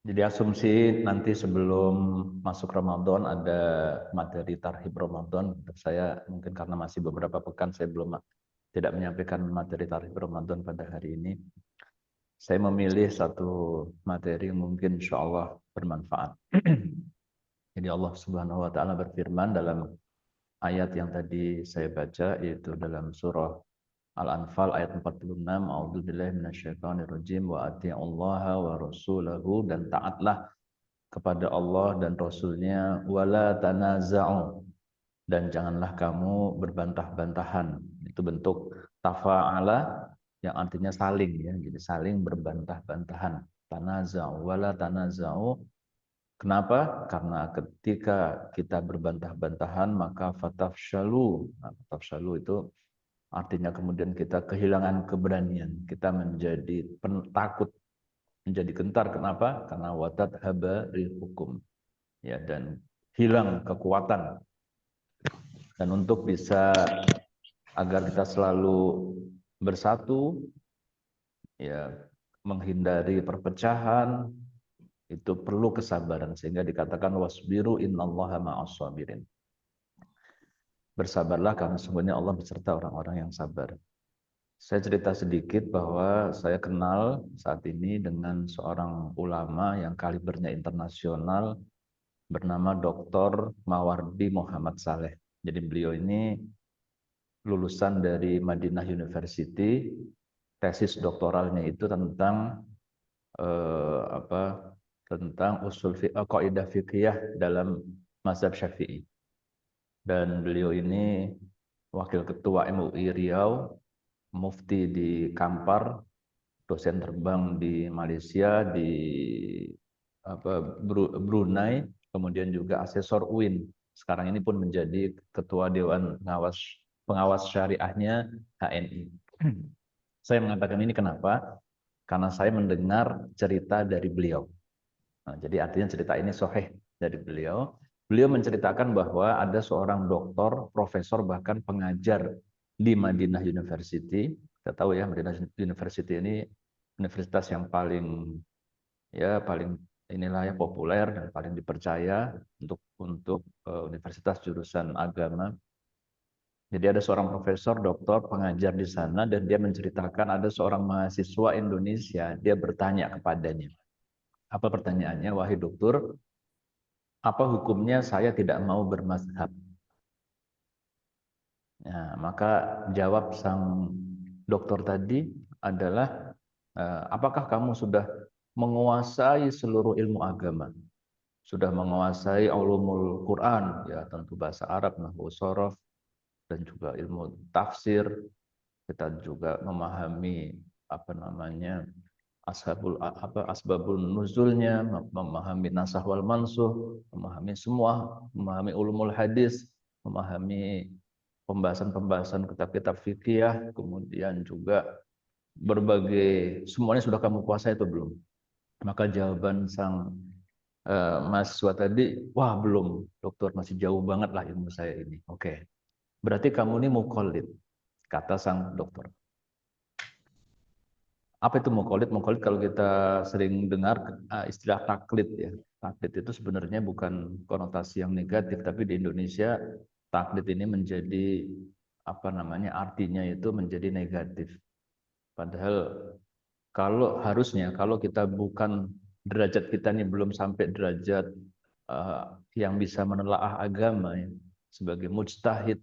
Jadi asumsi nanti sebelum masuk Ramadan ada materi Tarhib Ramadan. Saya mungkin karena masih beberapa pekan saya belum tidak menyampaikan materi Tarhib Ramadan pada hari ini. Saya memilih satu materi yang mungkin insya Allah bermanfaat. Jadi Allah Subhanahu wa taala berfirman dalam ayat yang tadi saya baca, yaitu dalam surah Al-Anfal ayat 46, A'udzubillahi minasyaitonirrajim wa ati'ullaha wa rasulahu, dan taatlah kepada Allah dan Rasulnya, wala tanaza'u, dan janganlah kamu berbantah-bantahan. Itu bentuk tafa'ala yang artinya saling, ya, jadi saling berbantah-bantahan. Tanaza'u wala tanaza'u. Kenapa? Karena ketika kita berbantah-bantahan maka fatafshalu. Nah, fatafshalu itu artinya kemudian kita kehilangan keberanian, kita menjadi takut, menjadi gentar. Kenapa? Karena watat haba hukum, ya, dan hilang kekuatan. Dan untuk bisa agar kita selalu bersatu, ya, menghindari perpecahan, itu perlu kesabaran, sehingga dikatakan wasbiru innallaha ma'as sabirin. Bersabarlah karena sesungguhnya Allah beserta orang-orang yang sabar. Saya cerita sedikit bahwa saya kenal saat ini dengan seorang ulama yang kalibernya internasional bernama Dr. Mawardi Muhammad Saleh. Jadi beliau ini lulusan dari Madinah University, tesis doktoralnya itu tentang apa? Tentang usul kaidah fikih dalam mazhab Syafi'i. Dan beliau ini wakil ketua MUI Riau, mufti di Kampar, dosen terbang di Malaysia, di Brunei, kemudian juga asesor UIN. Sekarang ini pun menjadi ketua Dewan Pengawas Syariahnya HNI. Saya mengatakan ini kenapa? Karena saya mendengar cerita dari beliau. Nah, jadi artinya cerita ini sahih dari beliau. Beliau menceritakan bahwa ada seorang doktor, profesor, bahkan pengajar di Madinah University. Kita tahu ya, Madinah University ini universitas yang paling inilah ya, populer dan paling dipercaya untuk universitas jurusan agama. Jadi ada seorang profesor, doktor, pengajar di sana, dan dia menceritakan ada seorang mahasiswa Indonesia, dia bertanya kepadanya. Apa pertanyaannya? Wahai dokter, apa hukumnya saya tidak mau bermazhab? Ya, maka jawab sang dokter tadi adalah, apakah kamu sudah menguasai seluruh ilmu agama? Sudah menguasai ulumul Quran, ya tentu bahasa Arab, nahwu shorof, dan juga ilmu tafsir. Kita juga memahami apa namanya asbabun nuzulnya, memahami nasah wal mansuh, memahami semua, memahami ulumul hadis, memahami pembahasan-pembahasan kitab-kitab fikih, kemudian juga berbagai, semuanya sudah kamu kuasai itu belum? Maka jawaban sang mahasiswa tadi, wah belum dokter, masih jauh banget lah ilmu saya ini. Oke, berarti kamu ini mukallid, kata sang dokter. Apa itu mukallid? Mukallid kalau kita sering dengar istilah taklid, ya. Taklid itu sebenarnya bukan konotasi yang negatif, tapi di Indonesia taklid ini menjadi apa namanya? Artinya itu menjadi negatif. Padahal kalau kita bukan, derajat kita ini belum sampai derajat yang bisa menelaah agama, ya, sebagai mujtahid,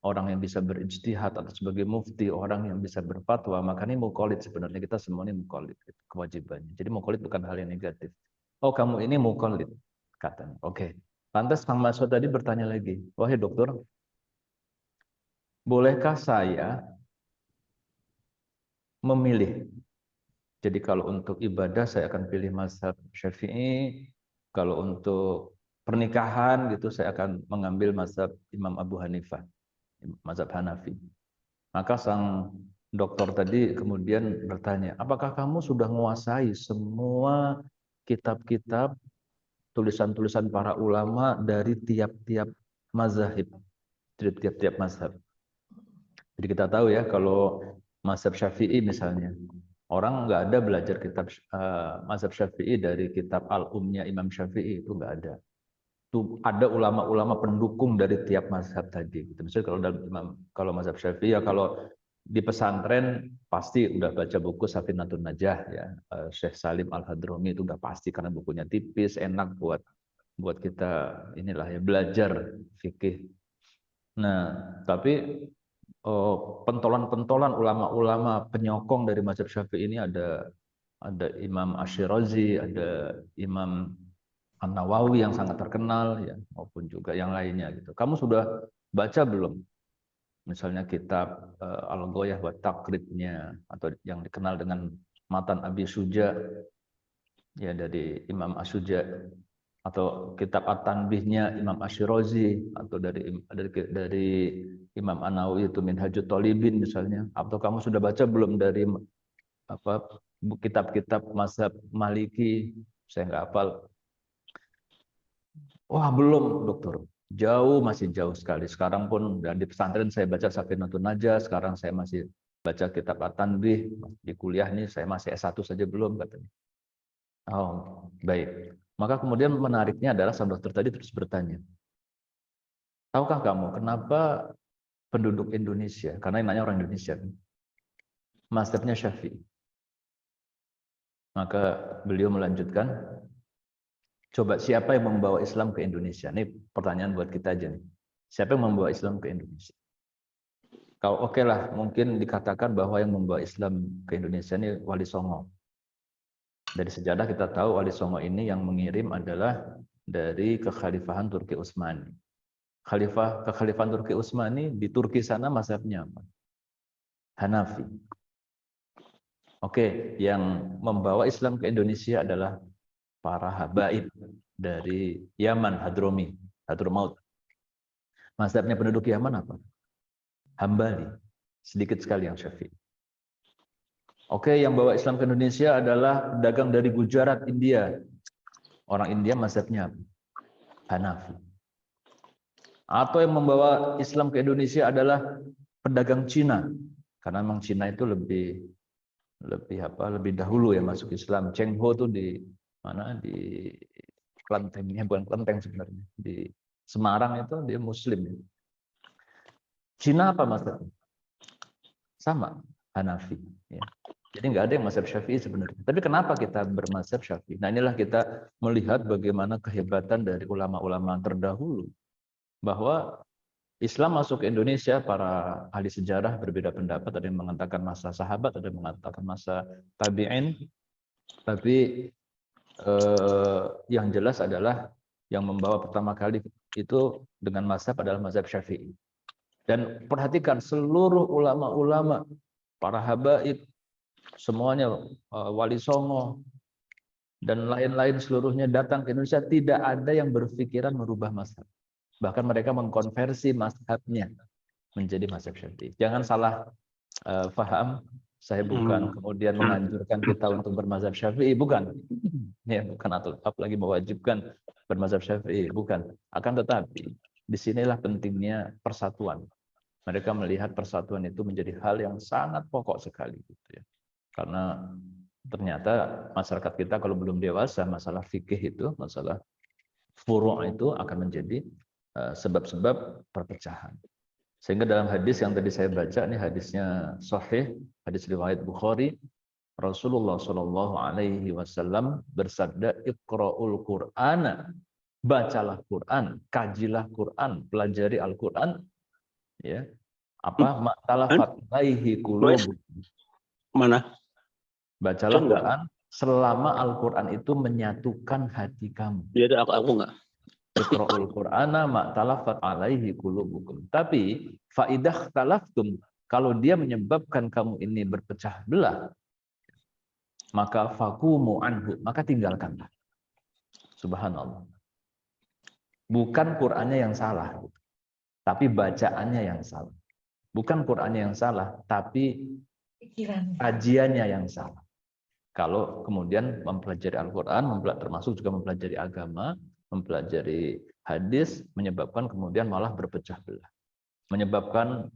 orang yang bisa berijtihad, atau sebagai mufti, orang yang bisa berfatwa, maka ini mukallid. Sebenarnya kita semua ini mukallid, kewajibannya. Jadi mukallid bukan hal yang negatif. Oh, kamu ini mukallid, katanya. Oke. Lantas Kang Masud tadi bertanya lagi, wahai dokter, bolehkah saya memilih? Jadi kalau untuk ibadah saya akan pilih mazhab Syafi'i, kalau untuk pernikahan gitu saya akan mengambil mazhab Imam Abu Hanifah, mazhab Hanafi. Maka sang dokter tadi kemudian bertanya, apakah kamu sudah menguasai semua kitab-kitab, tulisan-tulisan para ulama dari tiap-tiap mazhab, dari tiap-tiap mazhab? Jadi kita tahu ya, kalau mazhab Syafi'i misalnya, Orang nggak ada belajar kitab mazhab Syafi'i dari kitab Al-Umnya Imam Syafi'i, itu nggak ada. Itu ada ulama-ulama pendukung dari tiap mazhab tadi. Gitu. Misalnya kalau mazhab Syafi'i ya, kalau di pesantren pasti udah baca buku Safinatun Najah ya, Syekh Salim Al-Hadrami, itu udah pasti karena bukunya tipis, enak buat kita inilah ya, belajar fikih. Nah, tapi pentolan-pentolan ulama-ulama penyokong dari mazhab Syafi'i ini ada Imam Ash-Shirazi, ada Imam An-Nawawi yang sangat terkenal ya, maupun juga yang lainnya gitu. Kamu sudah baca belum? Misalnya kitab Al-Ghoyah wa Taqribnya, atau yang dikenal dengan Matan Abi Suja ya, dari Imam As-Suja, atau kitab At-Tanbihnya Imam Ash-Shirazi, atau dari Imam An-Nawawi itu Minhajut Thalibin misalnya. Atau kamu sudah baca belum dari kitab-kitab mazhab Maliki? Saya nggak hafal. Wah, belum, dokter. Jauh, masih jauh sekali. Sekarang pun dan di pesantren saya baca Safinatun Najah, sekarang saya masih baca kitab At-Tanbih. Di kuliah nih saya masih S1 saja belum, katanya. Oh, baik. Maka kemudian menariknya adalah sang dokter tadi terus bertanya, tahukah kamu kenapa penduduk Indonesia, karena yang nanya orang Indonesia, mazhabnya Syafi'i? Maka beliau melanjutkan, coba siapa yang membawa Islam ke Indonesia? Ini pertanyaan buat kita aja nih. Siapa yang membawa Islam ke Indonesia? Kalau oke lah, mungkin dikatakan bahwa yang membawa Islam ke Indonesia ini Wali Songo. Dari sejarah kita tahu Wali Songo ini yang mengirim adalah dari kekhalifahan Turki Utsmani. Kekhalifahan Turki Utsmani di Turki sana mazhabnya apa? Hanafi. Oke, yang membawa Islam ke Indonesia adalah para habaib dari Yaman, Hadramaut. Mazhabnya penduduk Yaman apa? Hambali. Sedikit sekali yang Syafi'i. Oke, yang bawa Islam ke Indonesia adalah pedagang dari Gujarat, India. Orang India mazhabnya Hanafi. Atau yang membawa Islam ke Indonesia adalah pedagang Cina. Karena memang Cina itu lebih dahulu ya masuk Islam. Cheng Ho itu di mana, di Klentengnya, bukan Klenteng sebenarnya, di Semarang itu dia Muslim. Cina apa mazhabnya? Sama, Hanafi. Ya. Jadi nggak ada yang mazhab Syafi'i sebenarnya. Tapi kenapa kita bermazhab Syafi'i? Nah, inilah kita melihat bagaimana kehebatan dari ulama-ulama terdahulu, bahwa Islam masuk ke Indonesia, para ahli sejarah berbeda pendapat, ada yang mengatakan masa sahabat, ada yang mengatakan masa tabi'in. Tapi yang jelas adalah yang membawa pertama kali itu dengan mazhab adalah mazhab Syafi'i. Dan perhatikan seluruh ulama-ulama, para habaib, semuanya Wali Songo dan lain-lain seluruhnya datang ke Indonesia, tidak ada yang berpikiran merubah mazhab. Bahkan mereka mengkonversi mazhabnya menjadi mazhab Syafi'i. Jangan salah paham, saya bukan kemudian menganjurkan kita untuk bermazhab Syafi'i, bukan. Ya, bukan, atau apalagi mewajibkan bermazhab Syafi'i, bukan. Akan tetapi disinilah pentingnya persatuan. Mereka melihat persatuan itu menjadi hal yang sangat pokok sekali, gitu ya. Karena ternyata masyarakat kita kalau belum dewasa, masalah fikih itu, masalah furu' itu akan menjadi sebab-sebab perpecahan. Sehingga dalam hadis yang tadi saya baca, ini hadisnya sahih, hadis riwayat Bukhari, Rasulullah Shallallahu Alaihi Wasallam bersabda, Iqra'ul Qur'ana, bacalah Quran, kajilah Quran, pelajari Al-Quran, ya. Apa maktalafat alaihi qulub. Mana? Bacalah Quran selama Al-Quran itu menyatukan hati kamu. Iya, aku enggak. Iqra'ul Qur'ana ma'talafat alaihi qulubukum. Tapi faidah talaftum, kalau dia menyebabkan kamu ini berpecah belah, maka fakumu anhu, maka tinggalkanlah. Subhanallah. Bukan Qur'annya yang salah, tapi bacaannya yang salah. Bukan Qur'annya yang salah, tapi kajiannya yang salah. Kalau kemudian mempelajari Al-Quran, termasuk juga mempelajari agama, mempelajari hadis, menyebabkan kemudian malah berpecah belah. Menyebabkan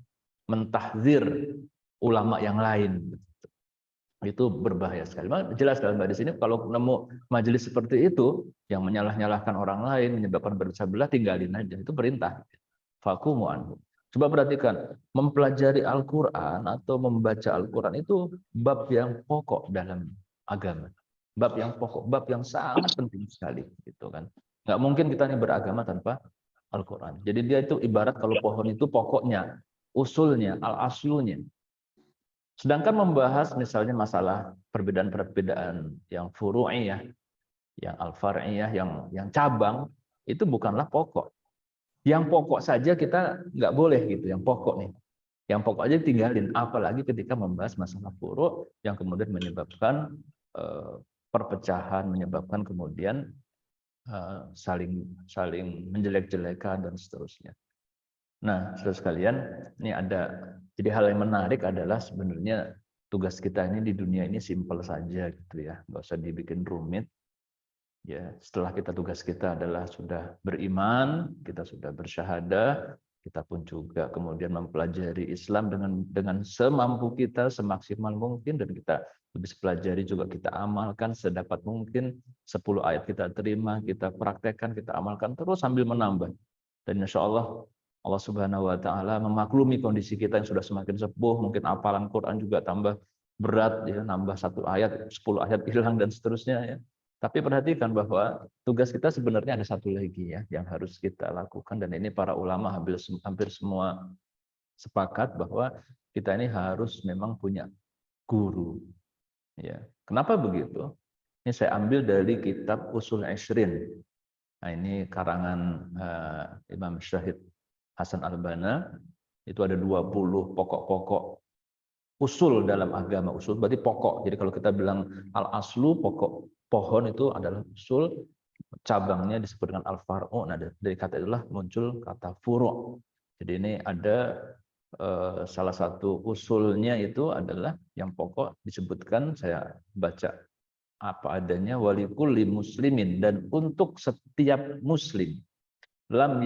mentahzir ulama yang lain. Itu berbahaya sekali. Jelas dalam hadis ini kalau nemu majelis seperti itu yang menyalah-nyalahkan orang lain, menyebabkan berpecah belah, tinggalin aja. Itu perintah. Fakumu anhu. Coba perhatikan, mempelajari Al-Quran atau membaca Al-Quran itu bab yang pokok dalam agama. Bab yang pokok, bab yang sangat penting sekali. Gitu kan. Nggak mungkin kita ini beragama tanpa Al-Quran. Jadi dia itu ibarat kalau pohon itu pokoknya, usulnya, al-aslunya. Sedangkan membahas misalnya masalah perbedaan-perbedaan yang furu'iyah, yang al-far'iyah, yang cabang, itu bukanlah pokok. Yang pokok saja kita nggak boleh gitu, yang pokok nih. Yang pokok aja tinggalin, apalagi ketika membahas masalah furu' yang kemudian menyebabkan perpecahan, menyebabkan kemudian saling menjelek-jelekan dan seterusnya. Nah, saudara sekalian, ini ada jadi hal yang menarik adalah sebenarnya tugas kita ini di dunia ini simpel saja gitu ya, nggak usah dibikin rumit. Ya, setelah tugas kita adalah sudah beriman, kita sudah bersyahadah, kita pun juga kemudian mempelajari Islam dengan semampu kita, semaksimal mungkin, dan kita habis pelajari juga kita amalkan sedapat mungkin. 10 ayat kita terima, kita praktekkan, kita amalkan terus sambil menambah. Dan insya Allah Allah Subhanahu Wa Taala memaklumi kondisi kita yang sudah semakin sepuh, mungkin hafalan Quran juga tambah berat, ya, nambah 1 ayat, 10 ayat hilang dan seterusnya. Ya. Tapi perhatikan bahwa tugas kita sebenarnya ada satu lagi ya yang harus kita lakukan, dan ini para ulama hampir semua sepakat bahwa kita ini harus memang punya guru. Ya. Kenapa begitu? Ini saya ambil dari kitab Ushul Ishrin. Nah, ini karangan Imam Syahid Hasan Al-Banna. Itu ada 20 pokok-pokok usul dalam agama. Usul berarti pokok. Jadi kalau kita bilang al-aslu, pokok pohon itu adalah usul, cabangnya disebut dengan al-far'u. Nah, dari kata itulah muncul kata furu'. Jadi ini ada salah satu usulnya itu adalah yang pokok disebutkan, saya baca apa adanya, walikulli muslimin, dan untuk setiap muslim lam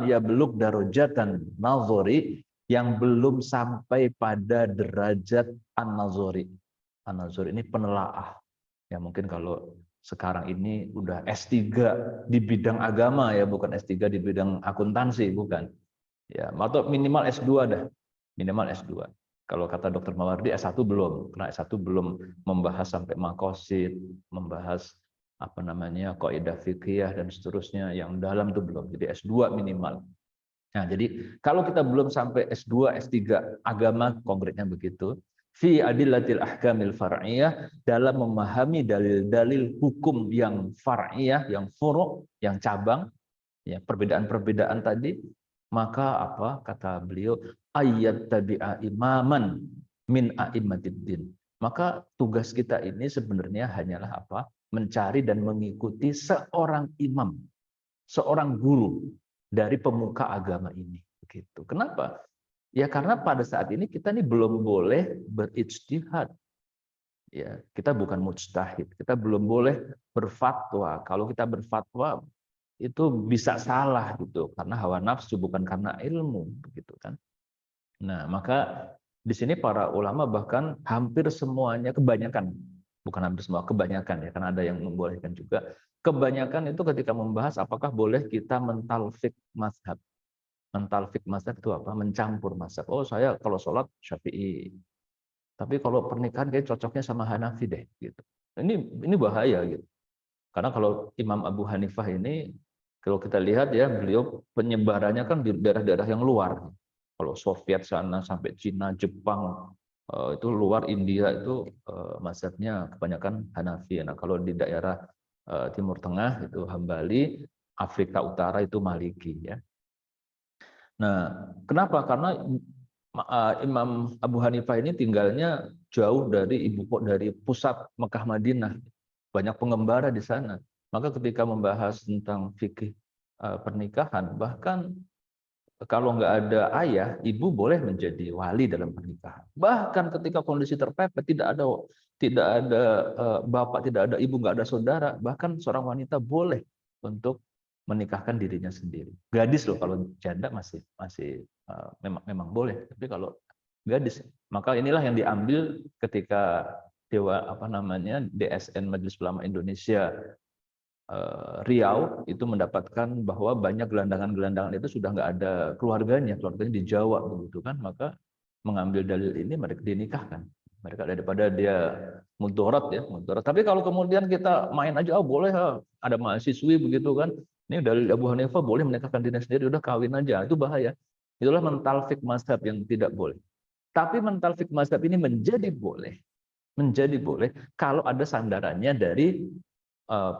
yablugh darajatan nazari, yang belum sampai pada derajat an-nazari. An-nazari ini penelaah. Ya mungkin kalau sekarang ini udah S3 di bidang agama ya, bukan S3 di bidang akuntansi, bukan. Ya, atau minimal S2 dah. Minimal S2. Kalau kata Dr. Mawardi S1 belum, karena S1 belum membahas sampai maqasid, membahas apa namanya kaidah fikih dan seterusnya, yang dalam itu belum. Jadi S2 minimal. Nah, jadi kalau kita belum sampai S2, S3 agama, konkretnya begitu, fi adillatil ahkamil far'iyah, dalam memahami dalil-dalil hukum yang far'iyah, yang furu', yang cabang, ya, perbedaan-perbedaan tadi, maka apa kata beliau, ayat tabi'a imaman min a'immatiddin. Maka tugas kita ini sebenarnya hanyalah apa? Mencari dan mengikuti seorang imam, seorang guru dari pemuka agama ini. Begitu. Kenapa? Ya karena pada saat ini kita ini belum boleh berijtihad. Ya, kita bukan mujtahid. Kita belum boleh berfatwa. Kalau kita berfatwa itu bisa salah gitu, karena hawa nafsu, bukan karena ilmu, begitu kan. Nah, maka di sini para ulama bahkan hampir semuanya, kebanyakan, bukan hampir semua, kebanyakan ya, karena ada yang membolehkan juga. Kebanyakan itu ketika membahas apakah boleh kita mentalfik mazhab. Mentalfik mazhab itu apa? Mencampur mazhab. Oh, saya kalau sholat Syafi'i, tapi kalau pernikahan kayak cocoknya sama Hanafi deh, gitu. Ini bahaya gitu. Karena kalau Imam Abu Hanifah ini, kalau kita lihat ya, beliau penyebarannya kan di daerah-daerah yang luar. Kalau Soviet sana sampai Cina, Jepang, itu luar, India itu mazhabnya kebanyakan Hanafi. Nah, kalau di daerah Timur Tengah itu Hambali, Afrika Utara itu Maliki ya. Nah, kenapa? Karena Imam Abu Hanifah ini tinggalnya jauh dari dari pusat Mekah Madinah. Banyak pengembara di sana. Maka ketika membahas tentang fikih pernikahan, bahkan kalau nggak ada ayah, ibu boleh menjadi wali dalam pernikahan. Bahkan ketika kondisi terpepet, tidak ada bapak, tidak ada ibu, nggak ada saudara, bahkan seorang wanita boleh untuk menikahkan dirinya sendiri. Gadis loh, kalau janda masih memang boleh, tapi kalau gadis, maka inilah yang diambil ketika DSN Majelis Ulama Indonesia Riau itu mendapatkan bahwa banyak gelandangan-gelandangan itu sudah nggak ada keluarganya di Jawa begitu kan, maka mengambil dalil ini mereka dinikahkan. Mereka daripada dia mudarat ya, mudarat. Tapi kalau kemudian kita main aja, oh boleh ada mahasiswi begitu kan, ini dalil Abu Hanifah boleh menikahkan dirinya sendiri, udah kawin aja, itu bahaya. Itulah mentalfik mazhab yang tidak boleh. Tapi mentalfik mazhab ini menjadi boleh kalau ada sandarannya dari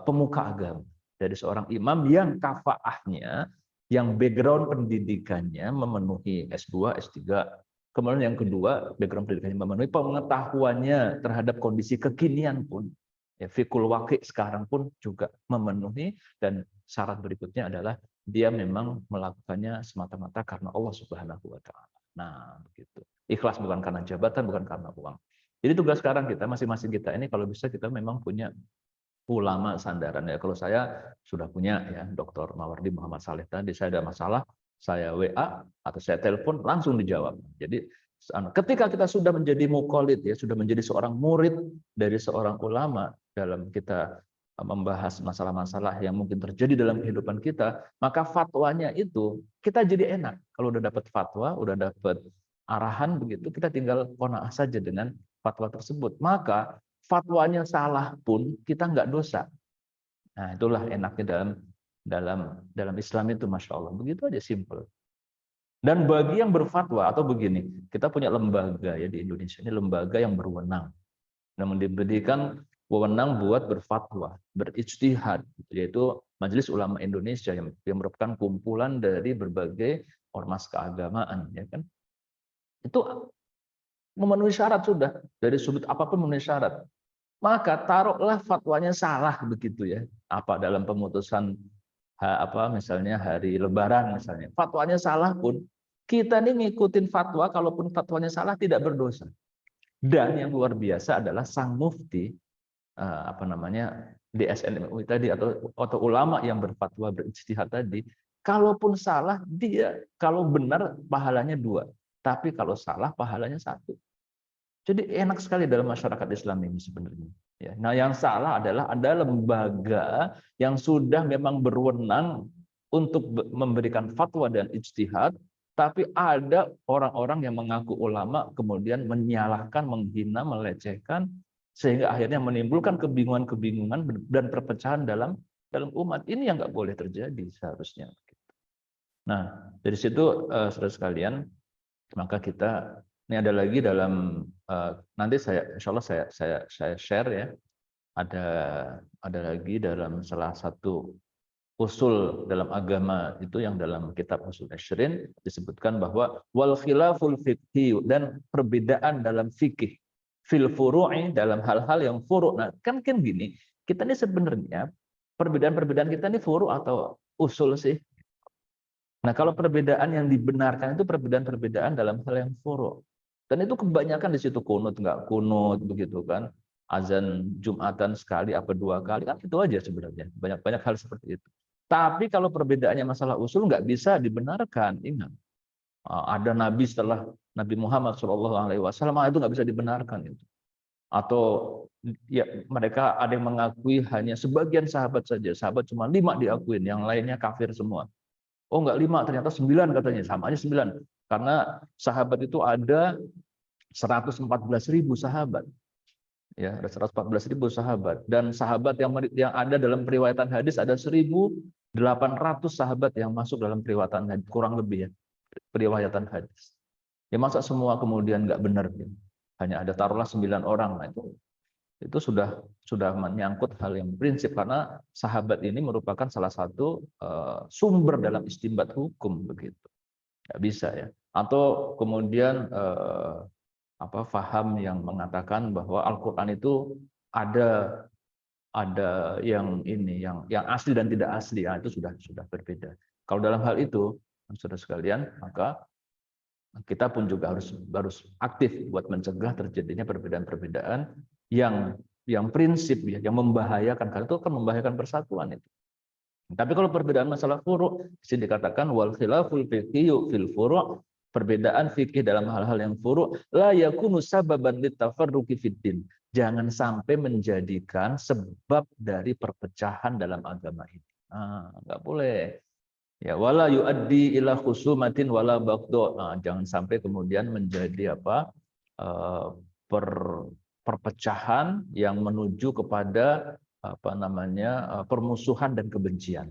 pemuka agama, dari seorang imam yang kafaahnya, yang background pendidikannya memenuhi S2, S3, kemudian yang kedua background pendidikannya memenuhi, pengetahuannya terhadap kondisi kekinian pun, ya, fikul waqi sekarang pun juga memenuhi, dan syarat berikutnya adalah dia memang melakukannya semata-mata karena Allah Subhanahu wa Ta'ala. Nah, begitu. Ikhlas bukan karena jabatan, bukan karena uang. Jadi tugas sekarang kita, masing-masing kita ini kalau bisa kita memang punya ulama sandaran ya. Kalau saya sudah punya ya, Dr. Mawardi Muhammad Saleh tadi, saya ada masalah, saya WA atau saya telepon langsung dijawab. Jadi ketika kita sudah menjadi muqallid ya, sudah menjadi seorang murid dari seorang ulama dalam kita membahas masalah-masalah yang mungkin terjadi dalam kehidupan kita, maka fatwanya itu kita jadi enak. Kalau udah dapat fatwa, udah dapat arahan begitu, kita tinggal qanaah saja dengan fatwa tersebut. Maka fatwanya salah pun kita nggak dosa. Nah, itulah enaknya dalam Islam itu, masya Allah. Begitu aja, simple. Dan bagi yang berfatwa atau begini, kita punya lembaga ya di Indonesia ini, lembaga yang berwenang, namun diberikan wewenang buat berfatwa, berijtihad, yaitu Majelis Ulama Indonesia yang merupakan kumpulan dari berbagai ormas keagamaan, ya kan? Itu memenuhi syarat sudah, dari sudut apapun memenuhi syarat. Maka taruhlah fatwanya salah begitu ya, apa dalam pemutusan misalnya hari Lebaran misalnya, fatwanya salah pun kita nih ngikutin fatwa, kalaupun fatwanya salah tidak berdosa. Dan yang luar biasa adalah sang mufti DSN MUI tadi, atau ulama yang berfatwa berijtihad tadi, kalaupun salah dia, kalau benar pahalanya 2, tapi kalau salah pahalanya 1. Jadi enak sekali dalam masyarakat Islam ini sebenarnya. Ya. Nah, yang salah adalah ada lembaga yang sudah memang berwenang untuk memberikan fatwa dan ijtihad, tapi ada orang-orang yang mengaku ulama kemudian menyalahkan, menghina, melecehkan, sehingga akhirnya menimbulkan kebingungan-kebingungan dan perpecahan dalam umat. Ini yang nggak boleh terjadi seharusnya. Nah, dari situ saudara sekalian, maka kita ini ada lagi dalam nanti insya Allah saya share ya, ada lagi dalam salah satu usul dalam agama itu yang dalam kitab Usul Asyrin disebutkan bahwa wal khilaful fiqhi, dan perbedaan dalam fikih fil furu'i, dalam hal-hal yang furu'. Nah, kan gini, kita ini sebenarnya perbedaan-perbedaan kita ini furu' atau usul sih? Nah, kalau perbedaan yang dibenarkan itu perbedaan-perbedaan dalam hal yang furu'. Dan itu kebanyakan di situ kunut, nggak kunut, begitu kan. Azan Jumatan sekali apa 2 kali, kan itu aja sebenarnya. Banyak-banyak hal seperti itu. Tapi kalau perbedaannya masalah usul nggak bisa dibenarkan. Ingat, ada Nabi setelah Nabi Muhammad SAW, itu nggak bisa dibenarkan itu. Atau ya mereka ada yang mengakui hanya sebagian sahabat saja. Sahabat cuma 5 diakuin, yang lainnya kafir semua. Oh nggak 5, ternyata 9 katanya, sama aja 9. Karena sahabat itu ada 114.000 sahabat. Ya, ada 114.000 sahabat, dan sahabat yang ada dalam periwayatan hadis ada 1.800 sahabat yang masuk dalam periwayatan hadis, kurang lebih ya, periwayatan hadis. Ya masa semua kemudian nggak benar ya? Hanya ada taruhlah 9 orang. Nah, itu sudah menyangkut hal yang prinsip, karena sahabat ini merupakan salah satu sumber dalam istinbat hukum begitu. Nggak bisa ya. Atau kemudian faham yang mengatakan bahwa Al-Qur'an itu ada yang asli dan tidak asli. Nah, itu sudah berbeda. Kalau dalam hal itu, saudara sekalian, maka kita pun juga harus aktif buat mencegah terjadinya perbedaan-perbedaan yang prinsip ya, yang membahayakan, karena itu akan membahayakan persatuan itu. Tapi kalau perbedaan masalah furu', di sini dikatakan wal khilaful fiqhiyyu fil furu', perbedaan fikih dalam hal-hal yang furu' la yakunu sababan litafarruqi fiddin. jangan sampai menjadikan sebab dari perpecahan dalam agama ini. Nggak boleh. Ya, wala yuaddi ila khusumatin wala bagdo. Jangan sampai kemudian menjadi eh, perpecahan yang menuju kepada permusuhan dan kebencian.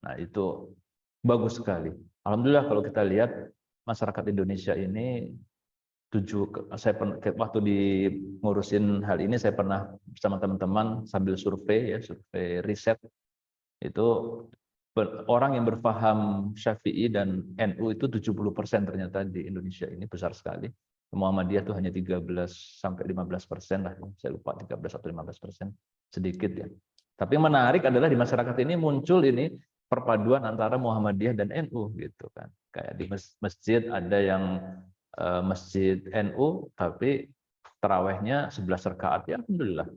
Nah, itu bagus sekali. Alhamdulillah kalau kita lihat masyarakat Indonesia ini waktu di ngurusin hal ini saya pernah bersama teman-teman sambil survei riset itu orang yang berpaham Syafi'i dan NU itu 70% ternyata di Indonesia ini, besar sekali. Muhammadiyah itu hanya 13-15% lah, saya lupa 13 atau 15%, sedikit ya. Tapi yang menarik adalah di masyarakat ini muncul ini perpaduan antara Muhammadiyah dan NU gitu kan. Kayak di masjid ada yang masjid NU tapi tarawehnya 11 rakaat, ya alhamdulillah.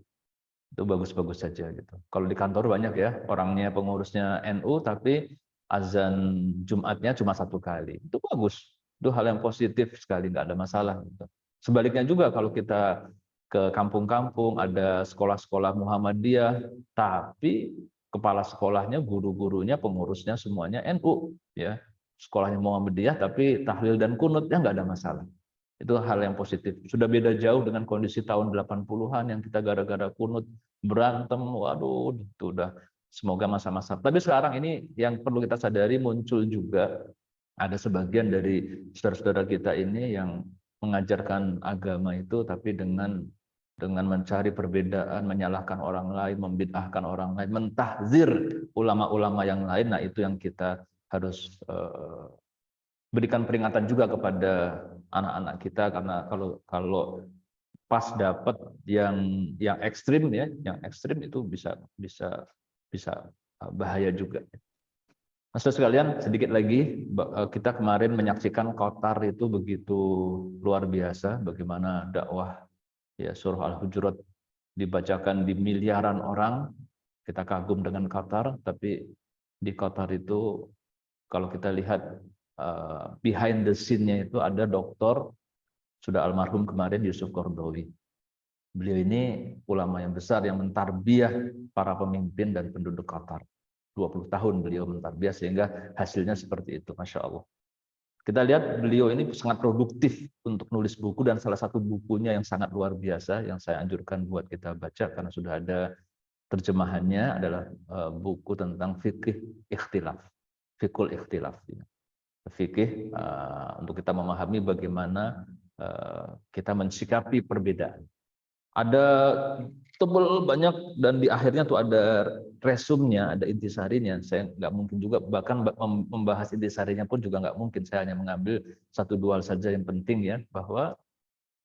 Itu bagus-bagus saja gitu. Kalau di kantor banyak ya orangnya pengurusnya NU tapi azan Jumatnya cuma 1 kali. Itu bagus. Itu hal yang positif sekali, nggak ada masalah gitu. Sebaliknya juga kalau kita ke kampung-kampung ada sekolah-sekolah Muhammadiyah tapi kepala sekolahnya, guru-gurunya, pengurusnya semuanya NU ya. Sekolahnya Muhammadiyah tapi tahlil dan kunut ya nggak ada masalah. Itu hal yang positif. Sudah beda jauh dengan kondisi tahun 80-an yang kita gara-gara kunut berantem, waduh, itu udah semoga masa-masa. Tapi sekarang ini yang perlu kita sadari muncul juga ada sebagian dari saudara-saudara kita ini yang mengajarkan agama itu tapi dengan mencari perbedaan, menyalahkan orang lain, membid'ahkan orang lain, mentahzir ulama-ulama yang lain. Nah, itu yang kita harus berikan peringatan juga kepada anak-anak kita, karena kalau pas dapat yang ekstrim ya, yang ekstrim itu bisa bahaya juga. Nah, sekalian sedikit lagi, kita kemarin menyaksikan Qatar itu begitu luar biasa, bagaimana dakwah ya surah Al-Hujurat dibacakan di miliaran orang. Kita kagum dengan Qatar, tapi di Qatar itu kalau kita lihat behind the scene-nya itu ada doktor sudah almarhum kemarin Yusuf Qaradawi. Beliau ini ulama yang besar yang mentarbiyah para pemimpin dan penduduk Qatar. 20 tahun beliau mentarbiyah sehingga hasilnya seperti itu, Masya Allah. Kita lihat beliau ini sangat produktif untuk nulis buku, dan salah satu bukunya yang sangat luar biasa yang saya anjurkan buat kita baca karena sudah ada terjemahannya adalah buku tentang fikih ikhtilaf, fikul ikhtilaf. Fikih untuk kita memahami bagaimana kita mensikapi perbedaan. Ada tebel banyak dan di akhirnya tuh ada resumnya, ada intisarinya. Saya nggak mungkin juga bahkan membahas intisarinya pun juga nggak mungkin. Saya hanya mengambil 1-2 saja yang penting ya, bahwa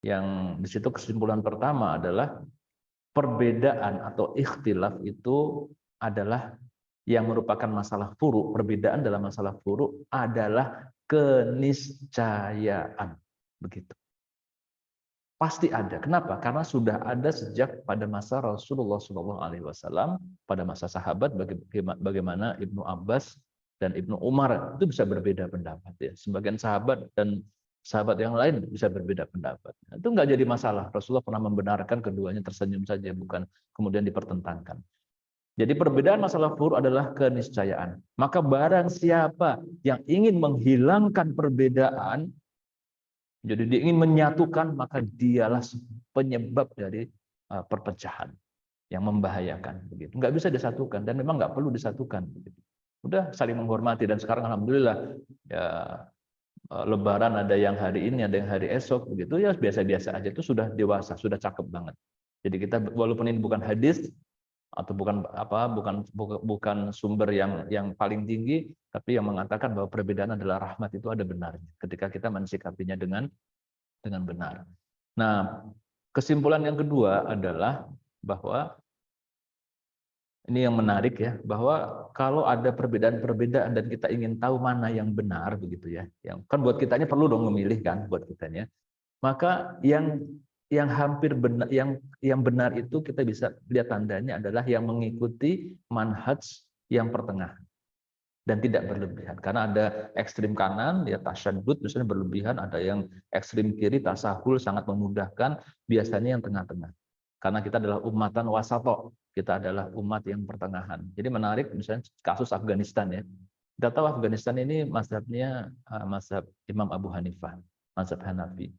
yang di situ kesimpulan pertama adalah perbedaan atau ikhtilaf itu adalah yang merupakan masalah furu. Perbedaan dalam masalah furu adalah keniscayaan, begitu. Pasti ada. Kenapa? Karena sudah ada sejak pada masa Rasulullah SAW, pada masa sahabat, bagaimana Ibnu Abbas dan Ibnu Umar itu bisa berbeda pendapat. Ya. Sebagian sahabat dan sahabat yang lain bisa berbeda pendapat. Itu nggak jadi masalah. Rasulullah pernah membenarkan, keduanya tersenyum saja, bukan kemudian dipertentangkan. Jadi perbedaan masalah furu adalah keniscayaan. Maka barang siapa yang ingin menghilangkan perbedaan, jadi dia ingin menyatukan, maka dialah penyebab dari perpecahan yang membahayakan. Begitu. Nggak bisa disatukan dan memang nggak perlu disatukan. Begitu. Udah saling menghormati, dan sekarang alhamdulillah ya, Lebaran ada yang hari ini, ada yang hari esok, begitu ya biasa-biasa aja. Itu sudah dewasa, sudah cakep banget. Jadi kita walaupun ini bukan hadis atau bukan sumber yang paling tinggi, tapi yang mengatakan bahwa perbedaan adalah rahmat, itu ada benarnya ketika kita mensikapinya dengan benar. Nah, kesimpulan yang kedua adalah bahwa ini yang menarik ya, bahwa kalau ada perbedaan-perbedaan dan kita ingin tahu mana yang benar begitu ya, yang kan buat kitanya perlu dong memilih kan buat kitanya, maka yang hampir benar, yang benar itu kita bisa lihat tandanya adalah yang mengikuti manhaj yang pertengahan dan tidak berlebihan. Karena ada ekstrim kanan ya tasyadud misalnya berlebihan, ada yang ekstrim kiri tasahul sangat memudahkan, biasanya yang tengah-tengah. karena kita adalah umatan wasato, kita adalah umat yang pertengahan. Jadi menarik misalnya kasus Afghanistan ya. Kita tahu Afghanistan ini mazhabnya mazhab Imam Abu Hanifah, mazhab Hanafi.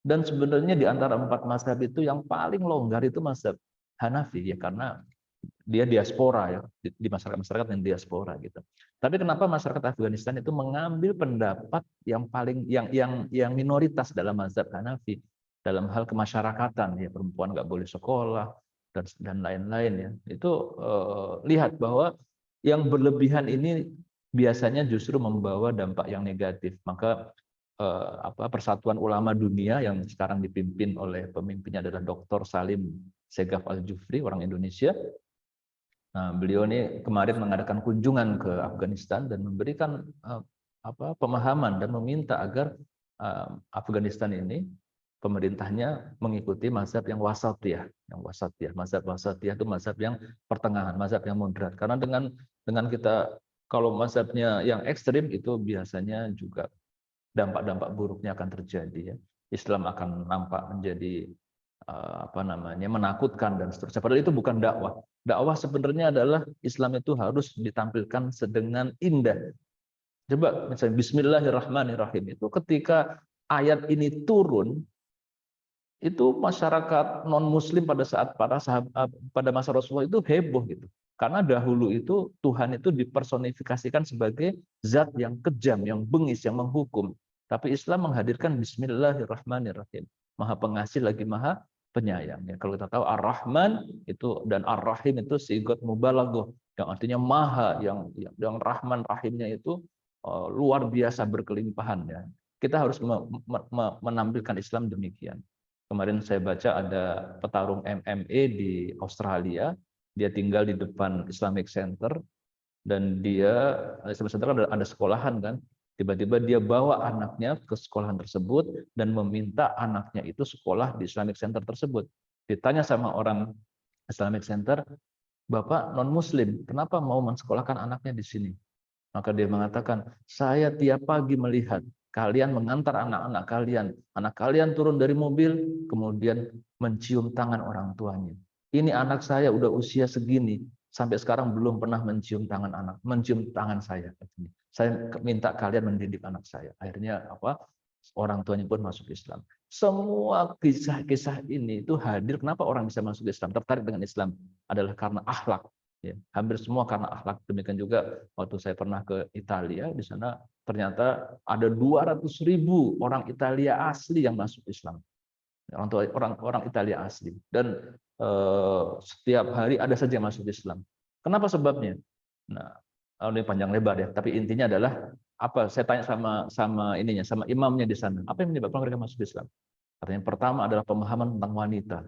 Dan sebenarnya di antara 4 mazhab itu yang paling longgar itu mazhab Hanafi ya, karena dia diaspora ya, di masyarakat yang diaspora gitu. Tapi kenapa masyarakat Afghanistan itu mengambil pendapat yang paling yang minoritas dalam mazhab Hanafi dalam hal kemasyarakatan ya, perempuan nggak boleh sekolah dan lain-lain ya. Itu lihat bahwa yang berlebihan ini biasanya justru membawa dampak yang negatif. Maka Persatuan Ulama Dunia yang sekarang dipimpin oleh pemimpinnya adalah Dr. Salim Segaf Al-Jufri, orang Indonesia. Nah, beliau ini kemarin mengadakan kunjungan ke Afghanistan dan memberikan pemahaman dan meminta agar Afghanistan ini pemerintahnya mengikuti mazhab yang wasatiyah, Mazhab wasatiyah itu mazhab yang pertengahan, mazhab yang moderat. Karena dengan kita kalau mazhabnya yang ekstrim itu biasanya juga dampak-dampak buruknya akan terjadi ya. Islam akan nampak menjadi menakutkan dan seterusnya. Padahal itu bukan dakwah. Dakwah sebenarnya adalah Islam itu harus ditampilkan sedengan indah. Coba misalnya Bismillahirrahmanirrahim itu ketika ayat ini turun, itu masyarakat non Muslim pada saat pada masa Rasulullah itu heboh gitu. Karena dahulu itu Tuhan itu dipersonifikasikan sebagai zat yang kejam, yang bengis, yang menghukum. Tapi Islam menghadirkan Bismillahirrahmanirrahim. Maha pengasih lagi maha penyayang. Ya, kalau kita tahu Ar-Rahman itu dan Ar-Rahim itu sigot mubalaghah, yang artinya maha, yang Rahman Rahimnya itu luar biasa berkelimpahan ya. Kita harus menampilkan Islam demikian. Kemarin saya baca ada petarung MMA di Australia, dia tinggal di depan Islamic Center dan dia Islamic Center ada sekolahan kan. Tiba-tiba dia bawa anaknya ke sekolahan tersebut dan meminta anaknya itu sekolah di Islamic Center tersebut. Ditanya sama orang Islamic Center, "Bapak non-Muslim, kenapa mau mensekolahkan anaknya di sini?" Maka dia mengatakan, "Saya tiap pagi melihat kalian mengantar anak kalian turun dari mobil, kemudian mencium tangan orang tuanya. Ini anak saya udah usia segini, sampai sekarang belum pernah mencium tangan saya. Saya minta kalian mendidik anak saya." Akhirnya orang tuanya pun masuk Islam. Semua kisah-kisah ini itu hadir. Kenapa orang bisa masuk Islam, tertarik dengan Islam? Adalah karena akhlak. Ya, hampir semua karena akhlak. Demikian juga waktu saya pernah ke Italia, di sana ternyata ada 200.000 orang Italia asli yang masuk Islam. Orang Italia asli. Dan setiap hari ada saja yang masuk Islam. Kenapa sebabnya? Nah, ini panjang lebar ya. Tapi intinya adalah saya tanya sama imamnya di sana. Apa yang menyebabkan mereka masuk Islam? Artinya yang pertama adalah pemahaman tentang wanita.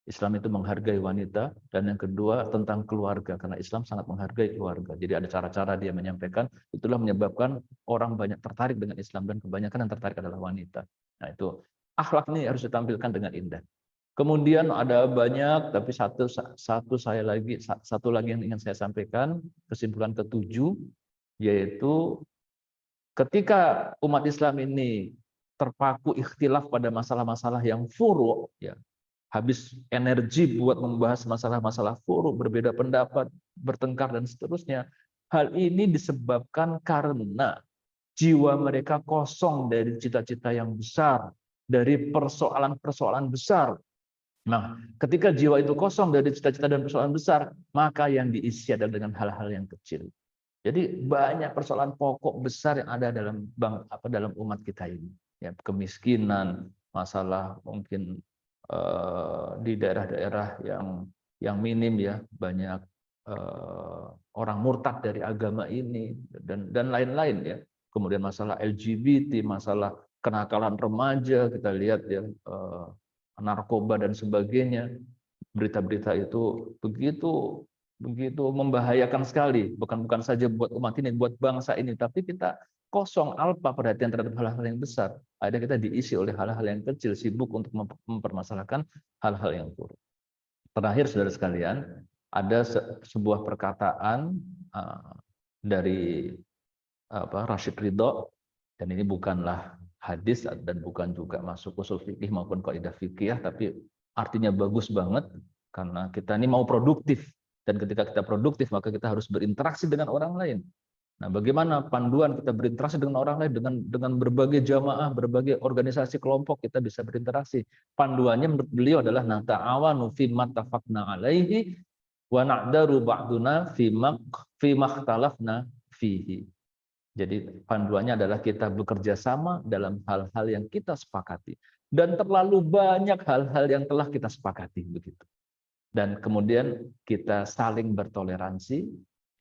Islam itu menghargai wanita, dan yang kedua tentang keluarga, karena Islam sangat menghargai keluarga. Jadi ada cara-cara dia menyampaikan, itulah menyebabkan orang banyak tertarik dengan Islam, dan kebanyakan yang tertarik adalah wanita. Nah itu akhlak ini harus ditampilkan dengan indah. Kemudian ada banyak, tapi satu lagi yang ingin saya sampaikan, kesimpulan ke-7, yaitu ketika umat Islam ini terpaku ikhtilaf pada masalah-masalah yang furu', ya, habis energi buat membahas masalah-masalah furu', berbeda pendapat, bertengkar dan seterusnya. Hal ini disebabkan karena jiwa mereka kosong dari cita-cita yang besar, dari persoalan-persoalan besar. Nah, ketika jiwa itu kosong dari cita-cita dan persoalan besar, maka yang diisi adalah dengan hal-hal yang kecil. Jadi banyak persoalan pokok besar yang ada dalam umat kita ini. Ya, kemiskinan, masalah mungkin di daerah-daerah yang minim ya, banyak orang murtad dari agama ini dan lain-lain ya. Kemudian masalah LGBT, masalah kenakalan remaja, kita lihat ya, narkoba dan sebagainya. Berita-berita itu begitu membahayakan sekali, bukan saja buat umat ini, buat bangsa ini, tapi kita kosong alpa perhatian terhadap hal-hal yang besar. Akhirnya kita diisi oleh hal-hal yang kecil, sibuk untuk mempermasalahkan hal-hal yang buruk. Terakhir, saudara sekalian, ada sebuah perkataan dari Rashid Ridho, dan ini bukanlah hadis dan bukan juga masuk usul fikih maupun kaidah fikih, tapi artinya bagus banget. Karena kita ini mau produktif, dan ketika kita produktif maka kita harus berinteraksi dengan orang lain. Nah, bagaimana panduan kita berinteraksi dengan orang lain, dengan berbagai jamaah, berbagai organisasi kelompok kita bisa berinteraksi. Panduannya menurut beliau adalah ta'awanu fima tafaqna alaihi wa na'daru ba'duna fima ikhtalafna fihi. Jadi panduannya adalah kita bekerja sama dalam hal-hal yang kita sepakati, dan terlalu banyak hal-hal yang telah kita sepakati begitu. Dan kemudian kita saling bertoleransi,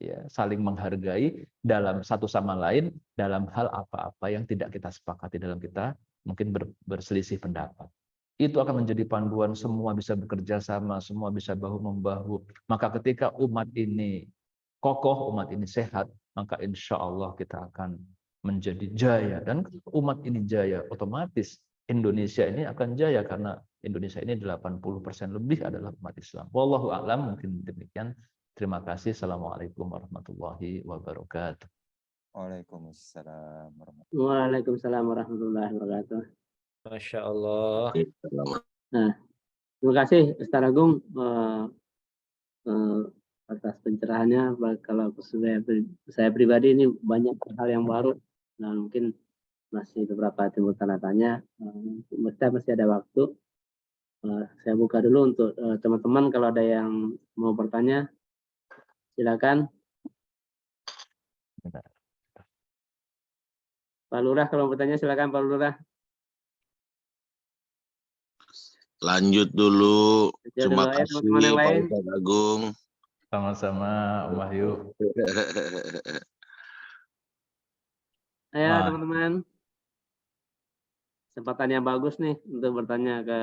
ya, saling menghargai dalam satu sama lain dalam hal apa-apa yang tidak kita sepakati, dalam kita mungkin berselisih pendapat. Itu akan menjadi panduan, semua bisa bekerja sama, semua bisa bahu-membahu. Maka ketika umat ini kokoh, umat ini sehat, maka insya Allah kita akan menjadi jaya. Dan umat ini jaya, otomatis Indonesia ini akan jaya, karena Indonesia ini 80% lebih adalah umat Islam. Wallahu a'lam, mungkin demikian. Terima kasih. Assalamualaikum warahmatullahi wabarakatuh. Waalaikumsalam warahmatullahi Waalaikumsalam warahmatullahi wabarakatuh. Masya Allah. Nah, terima kasih Ustaz Agung atas pencerahannya. Kalau saya pribadi ini banyak hal yang baru, nah mungkin masih beberapa timbul tanda tanya. Masih ada waktu. Saya buka dulu untuk teman-teman, kalau ada yang mau bertanya silakan. Pak Lurah kalau mau bertanya silakan Pak Lurah. Lanjut dulu. Terima Teman-teman kasih yang Pak lain. Ustadz Agung. Sama-sama, Om Wahyu. Ya teman-teman, kesempatan yang bagus nih untuk bertanya ke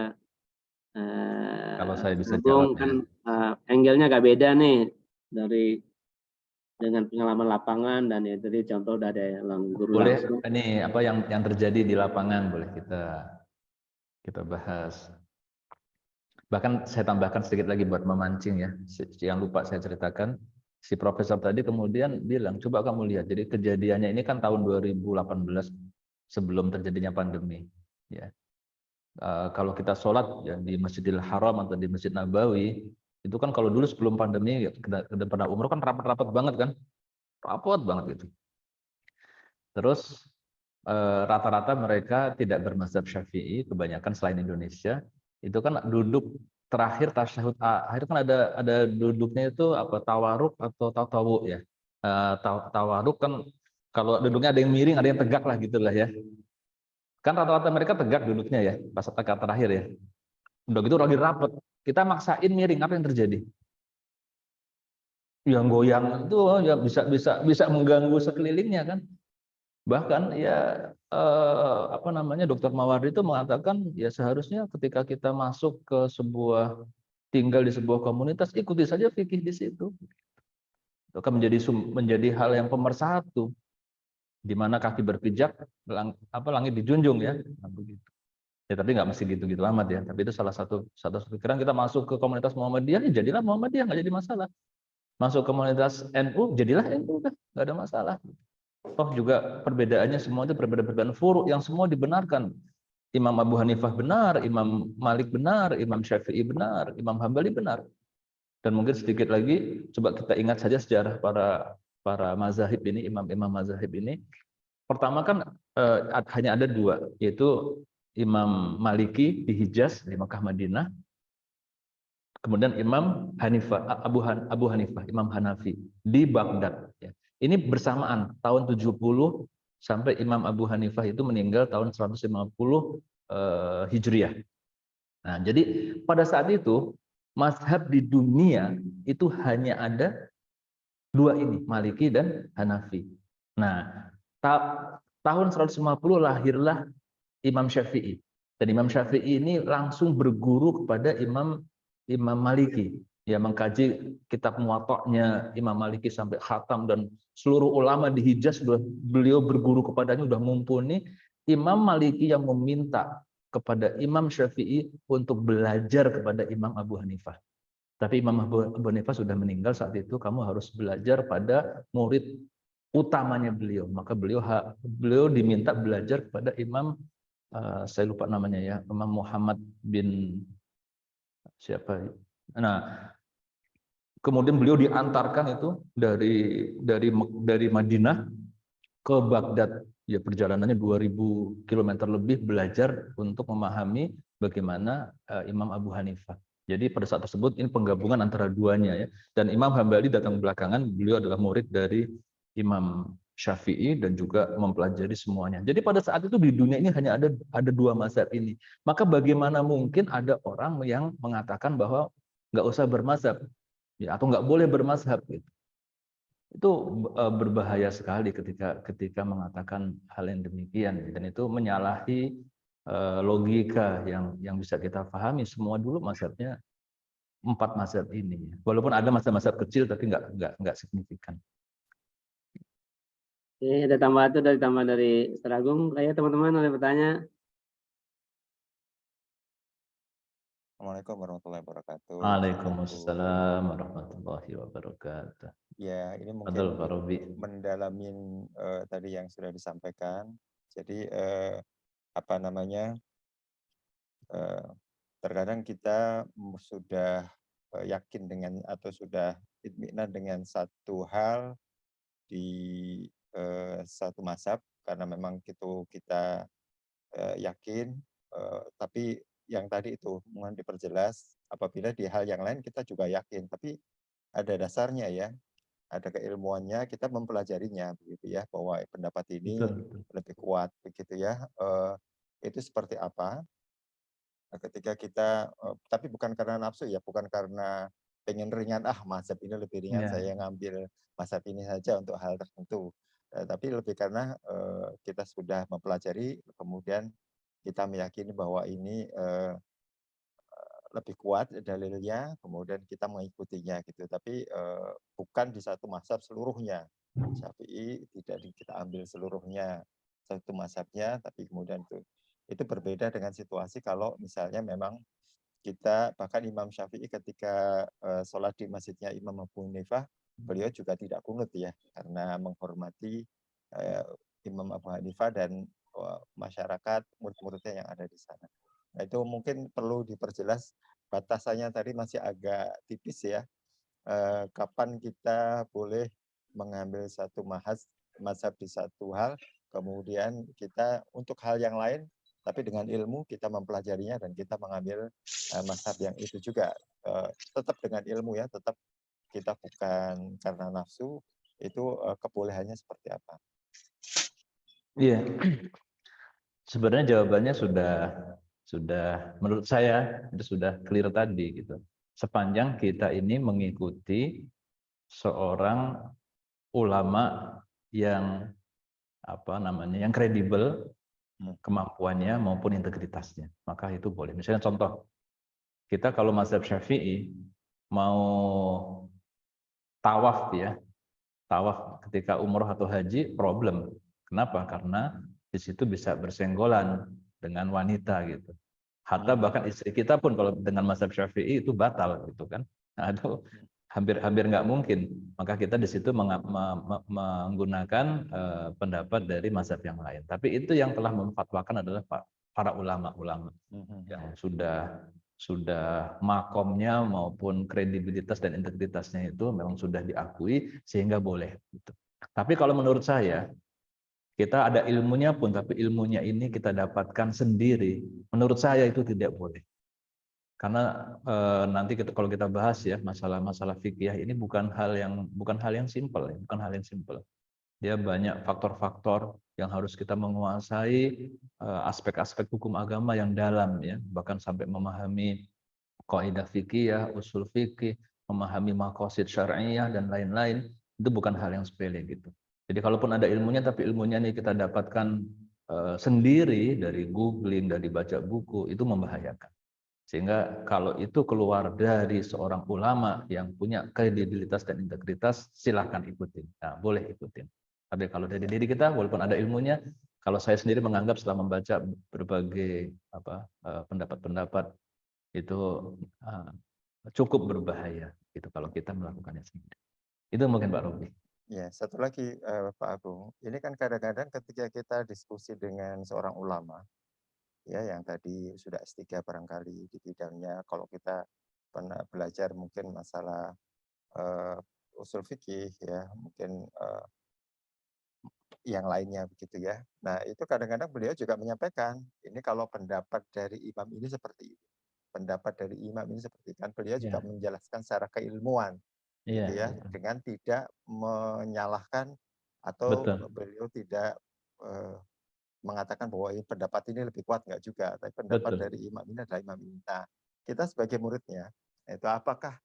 Kalau saya bisa Agung, jawab, kan angle-nya agak beda nih dengan pengalaman lapangan, dan ya tadi contoh udah ada yang guru boleh langsung. ini apa yang terjadi di lapangan, boleh kita bahas. Bahkan saya tambahkan sedikit lagi buat memancing ya, yang lupa saya ceritakan. Si profesor tadi kemudian bilang, coba kamu lihat, jadi kejadiannya ini kan tahun 2018 sebelum terjadinya pandemi. Ya. Kalau kita sholat ya, di Masjidil Haram atau di Masjid Nabawi, itu kan kalau dulu sebelum pandemi, pada umroh kan rapat-rapat banget kan, rapat banget gitu. Terus rata-rata mereka tidak bermazhab Syafi'i, kebanyakan selain Indonesia. Itu kan duduk terakhir tasyahud akhir kan ada duduknya itu apa, tawaruk atau tawawu ya. Tawaruk kan kalau duduknya ada yang miring, ada yang tegak lah gitulah ya. Kan rata-rata mereka tegak duduknya ya, pas tegak terakhir ya. Udah gitu lagi rapat, kita maksain miring, apa yang terjadi? Yang goyang itu ya bisa mengganggu sekelilingnya kan. Bahkan ya Dr. Mawardi itu mengatakan ya seharusnya ketika kita masuk ke tinggal di sebuah komunitas, ikuti saja fikih di situ. Itu akan menjadi hal yang pemersatu, di mana kaki berpijak, langit dijunjung ya. Nah, begitu. Ya tapi nggak mesti gitu-gitu amat ya. Tapi itu salah satu pikiran. Kita masuk ke komunitas Muhammadiyah, ya jadilah Muhammadiyah, nggak jadi masalah. Masuk komunitas NU, jadilah NU, kan nggak ada masalah. Toh juga perbedaannya semua itu perbedaan furu' yang semua dibenarkan. Imam Abu Hanifah benar, Imam Malik benar, Imam Syafi'i benar, Imam Hambali benar. Dan mungkin sedikit lagi, coba kita ingat saja sejarah para mazahib ini, imam-imam mazahib ini. Pertama kan hanya ada dua, yaitu Imam Maliki di Hijaz, di Makkah Madinah. Kemudian Imam Hanifah, Abu Hanifah, Imam Hanafi di Baghdad. Ya. Ini bersamaan tahun 70 sampai Imam Abu Hanifah itu meninggal tahun 150 Hijriah. Nah, jadi pada saat itu mazhab di dunia itu hanya ada dua ini, Maliki dan Hanafi. Nah, tahun 150 lahirlah Imam Syafi'i. Dan Imam Syafi'i ini langsung berguru kepada Imam Maliki. Ya, mengkaji kitab Muwatta'nya Imam Maliki sampai khatam, dan seluruh ulama di Hijaz beliau berguru kepadanya, sudah mumpuni. Imam Maliki yang meminta kepada Imam Syafi'i untuk belajar kepada Imam Abu Hanifah. Tapi Imam Abu Hanifah sudah meninggal saat itu, kamu harus belajar pada murid utamanya beliau. Maka beliau diminta belajar kepada Imam, saya lupa namanya ya, Imam Muhammad bin siapa? Nah, kemudian beliau diantarkan itu dari Madinah ke Baghdad. Ya, perjalanannya 2000 km lebih belajar untuk memahami bagaimana Imam Abu Hanifah. Jadi pada saat tersebut ini penggabungan antara duanya ya. Dan Imam Hambali datang belakangan, beliau adalah murid dari Imam Syafi'i dan juga mempelajari semuanya. Jadi pada saat itu di dunia ini hanya ada dua mazhab ini. Maka bagaimana mungkin ada orang yang mengatakan bahwa nggak usah bermazhab ya, atau nggak boleh bermazhab gitu. Itu berbahaya sekali ketika mengatakan hal yang demikian, dan itu menyalahi logika yang bisa kita pahami. Semua dulu mazhabnya 4 mazhab ini, walaupun ada mazhab-mazhab kecil tapi nggak signifikan. Oke, ada tambahan itu dari Seragung. Kayak teman-teman ada bertanya. Assalamualaikum warahmatullahi wabarakatuh. Waalaikumsalam warahmatullahi wabarakatuh. Ya, ini mungkin Betul, Pak Robi. mendalamin tadi yang sudah disampaikan. Jadi apa namanya? Terkadang kita sudah yakin dengan atau sudah itminan dengan satu hal di satu mazhab karena memang itu kita yakin, tapi yang tadi itu mohon diperjelas apabila di hal yang lain kita juga yakin, tapi ada dasarnya ya, ada keilmuannya, kita mempelajarinya begitu ya, bahwa pendapat ini Betul. lebih kuat begitu ya. Itu seperti apa? Ketika kita tapi bukan karena nafsu ya, bukan karena pengen ringan, mazhab ini lebih ringan, Ya. saya ngambil mazhab ini saja untuk hal tertentu. Tapi lebih karena kita sudah mempelajari, kemudian kita meyakini bahwa ini lebih kuat dalilnya, kemudian kita mengikutinya gitu. Tapi bukan di satu mazhab seluruhnya. Syafi'i tidak kita ambil seluruhnya satu mazhabnya, tapi kemudian itu berbeda dengan situasi kalau misalnya memang kita, bahkan Imam Syafi'i ketika sholat di masjidnya Imam Abu Hanifah, beliau juga tidak kunut ya, karena menghormati Imam Abu Hanifah dan masyarakat murid-muridnya yang ada di sana. Nah, itu mungkin perlu diperjelas, batasannya tadi masih agak tipis ya. Kapan kita boleh mengambil satu mazhab di satu hal, kemudian kita untuk hal yang lain, tapi dengan ilmu kita mempelajarinya dan kita mengambil mazhab yang itu juga. Tetap dengan ilmu ya, tetap kita bukan karena nafsu, itu kebolehannya seperti apa? Iya. Sebenarnya jawabannya sudah menurut saya itu sudah clear tadi gitu. Sepanjang kita ini mengikuti seorang ulama yang yang kredibel kemampuannya maupun integritasnya, maka itu boleh. Misalnya contoh, kita kalau mazhab Syafi'i mau tawaf ya, tawaf ketika umroh atau haji problem. Kenapa? Karena di situ bisa bersenggolan dengan wanita gitu. Hatta bahkan istri kita pun kalau dengan mazhab Syafi'i itu batal gitu kan. Nah, itu hampir nggak mungkin. Maka kita di situ menggunakan pendapat dari mazhab yang lain. Tapi itu yang telah memfatwakan adalah para ulama-ulama yang sudah makomnya maupun kredibilitas dan integritasnya itu memang sudah diakui sehingga boleh gitu. Tapi kalau menurut saya, kita ada ilmunya pun, tapi ilmunya ini kita dapatkan sendiri. Menurut saya itu tidak boleh. Karena nanti kalau kita bahas ya masalah-masalah fikih ini bukan hal yang simpel, ya, bukan hal yang simpel. Dia banyak faktor-faktor yang harus kita menguasai, aspek-aspek hukum agama yang dalam ya, bahkan sampai memahami kaidah fikih, usul fikih, memahami maqasid syar'iyah dan lain-lain. Itu bukan hal yang sepele gitu. Jadi kalaupun ada ilmunya, tapi ilmunya ini kita dapatkan sendiri dari googling, dari baca buku, itu membahayakan. Sehingga kalau itu keluar dari seorang ulama yang punya kredibilitas dan integritas, silahkan ikutin. Nah, boleh ikutin. Tapi kalau dari diri kita, walaupun ada ilmunya, kalau saya sendiri menganggap setelah membaca berbagai pendapat-pendapat itu cukup berbahaya gitu kalau kita melakukannya sendiri. Itu mungkin Pak Robi. Ya, satu lagi Pak Agung, ini kan kadang-kadang ketika kita diskusi dengan seorang ulama, ya yang tadi sudah S3 barangkali di bidangnya, kalau kita pernah belajar mungkin masalah usul fikih ya, mungkin yang lainnya begitu ya. Nah, itu kadang-kadang beliau juga menyampaikan, ini kalau pendapat dari imam ini seperti ini, pendapat dari imam ini seperti kan beliau juga Iya, menjelaskan secara keilmuan gitu iya, ya, dengan tidak menyalahkan atau betul, beliau tidak mengatakan bahwa ini pendapat ini lebih kuat enggak juga, tapi pendapat betul. dari imam ini adalah imam ini. Nah, kita sebagai muridnya, itu apakah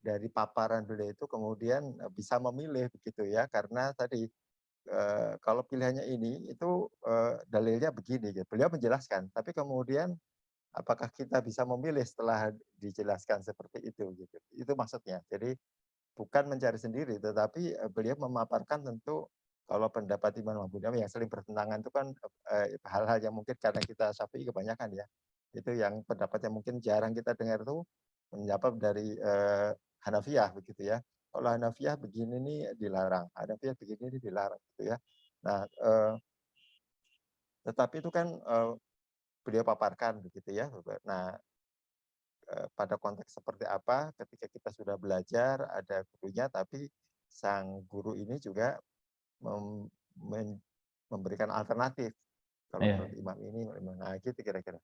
dari paparan beliau itu kemudian bisa memilih begitu ya, karena tadi kalau pilihannya ini itu dalilnya begini gitu. Beliau menjelaskan, tapi kemudian apakah kita bisa memilih setelah dijelaskan seperti itu gitu. Itu maksudnya. Jadi bukan mencari sendiri, tetapi beliau memaparkan tentu kalau pendapat Imam Abu Hanifah yang saling bertentangan itu kan hal-hal yang mungkin karena kita Syafi'i kebanyakan ya. Itu yang pendapat yang mungkin jarang kita dengar itu pendapat dari Hanafiyah begitu ya. Kalau Hanafiyah begini nih dilarang, Hanafiyah begini nih dilarang gitu ya. Nah, tetapi itu kan beliau paparkan begitu ya. Nah, pada konteks seperti apa ketika kita sudah belajar ada gurunya, tapi sang guru ini juga mem men memberikan alternatif. Kalau menurut Iya. imam ini, nah gitu kira-kira.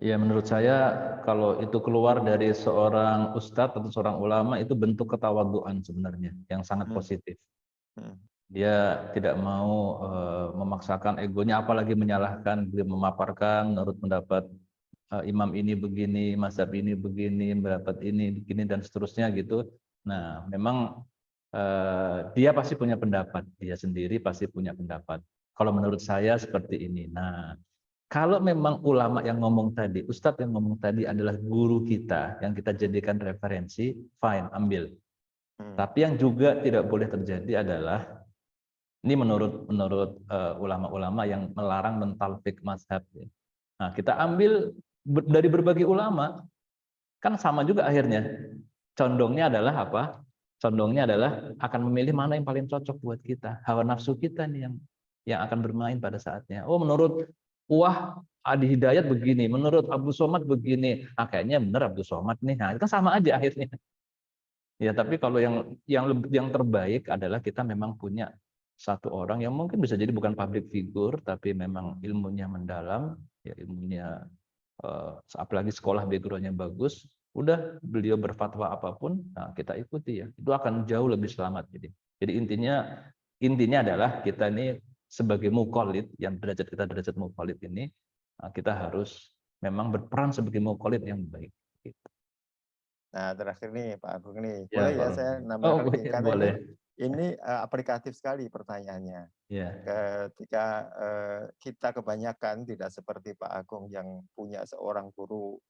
Ya, menurut saya kalau itu keluar dari seorang ustadz atau seorang ulama itu bentuk ketawaduan sebenarnya yang sangat Hmm, positif. hmm, Dia tidak mau memaksakan egonya, apalagi menyalahkan, dia memaparkan menurut pendapat imam ini begini, mazhab ini begini, pendapat ini begini dan seterusnya gitu. Nah, memang dia pasti punya pendapat, dia sendiri pasti punya pendapat. Kalau menurut saya seperti ini. Nah, kalau memang ulama yang ngomong tadi, ustadz yang ngomong tadi adalah guru kita yang kita jadikan referensi, fine, ambil. hmm, Tapi yang juga tidak boleh terjadi adalah ini menurut ulama-ulama yang melarang mentalfik mazhab. Nah, kita ambil dari berbagai ulama, kan sama juga akhirnya. Condongnya adalah apa? Condongnya adalah akan memilih mana yang paling cocok buat kita. Hawa nafsu kita nih yang akan bermain pada saatnya. Oh, menurut Adi Hidayat begini, menurut Abdul Somad begini. Ah, kayaknya benar Abdul Somad nih. Nah, itu kan sama aja akhirnya. Ya, tapi kalau yang terbaik adalah kita memang punya satu orang yang mungkin bisa jadi bukan public figure, tapi memang ilmunya mendalam, ya ilmunya apalagi sekolah backgroundnya bagus, udah beliau berfatwa apapun, nah kita ikuti ya, itu akan jauh lebih selamat. Jadi intinya adalah kita ini sebagai mukallid, yang derajat kita derajat mukallid ini, kita harus memang berperan sebagai mukallid yang baik. Gitu. Nah, terakhir nih Pak Agung nih, Ya, boleh ya Pak. saya Oh, nambahkan nih, karena boleh. ini aplikatif sekali pertanyaannya. Ya, Ketika kita kebanyakan tidak seperti Pak Agung yang punya seorang guru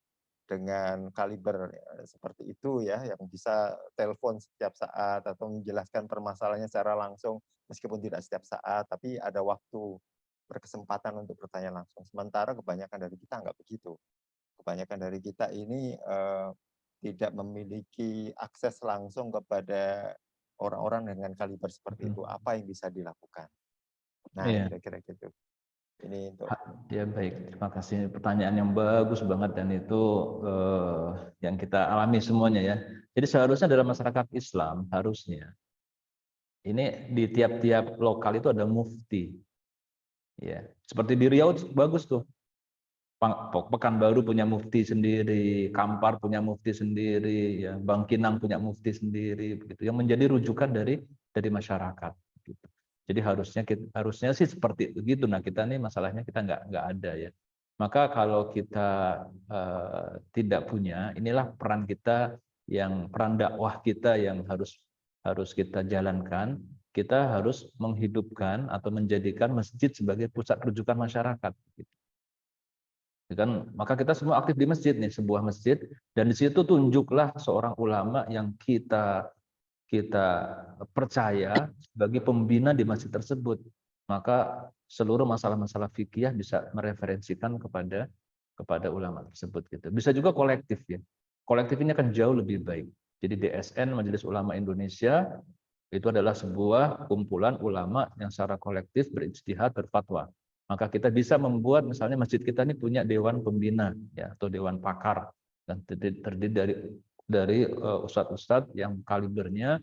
dengan kaliber seperti itu ya, yang bisa telepon setiap saat atau menjelaskan permasalahannya secara langsung meskipun tidak setiap saat, tapi ada waktu berkesempatan untuk bertanya langsung. Sementara kebanyakan dari kita nggak begitu. Kebanyakan dari kita ini tidak memiliki akses langsung kepada orang-orang dengan kaliber seperti itu. betul. Apa yang bisa dilakukan? Nah, Iya. kira-kira gitu. Ini untuk Ya, baik, terima kasih. Pertanyaan yang bagus banget dan itu yang kita alami semuanya ya. Jadi seharusnya dalam masyarakat Islam harusnya ini di tiap-tiap lokal itu ada mufti. Ya, seperti di Riau bagus tuh. Pekanbaru punya mufti sendiri, Kampar punya mufti sendiri, ya, Bangkinang punya mufti sendiri, begitu. Yang menjadi rujukan dari masyarakat. Gitu. Jadi harusnya sih seperti itu gitu. Nah, kita nih masalahnya kita nggak ada ya. Maka kalau kita tidak punya, inilah peran kita, peran dakwah kita yang harus kita jalankan. Kita harus menghidupkan atau menjadikan masjid sebagai pusat rujukan masyarakat. Gitu. Kan, maka kita semua aktif di masjid nih, sebuah masjid, dan di situ tunjuklah seorang ulama yang kita percaya sebagai pembina di masjid tersebut. Maka seluruh masalah-masalah fikih bisa mereferensikan kepada ulama tersebut gitu. Bisa juga kolektif ya. Kolektif ini akan jauh lebih baik. Jadi DSN Majelis Ulama Indonesia itu adalah sebuah kumpulan ulama yang secara kolektif berijtihad, berfatwa. Maka kita bisa membuat misalnya masjid kita ini punya dewan pembina ya, atau dewan pakar. dan terdiri dari ustadz-ustadz yang kalibernya,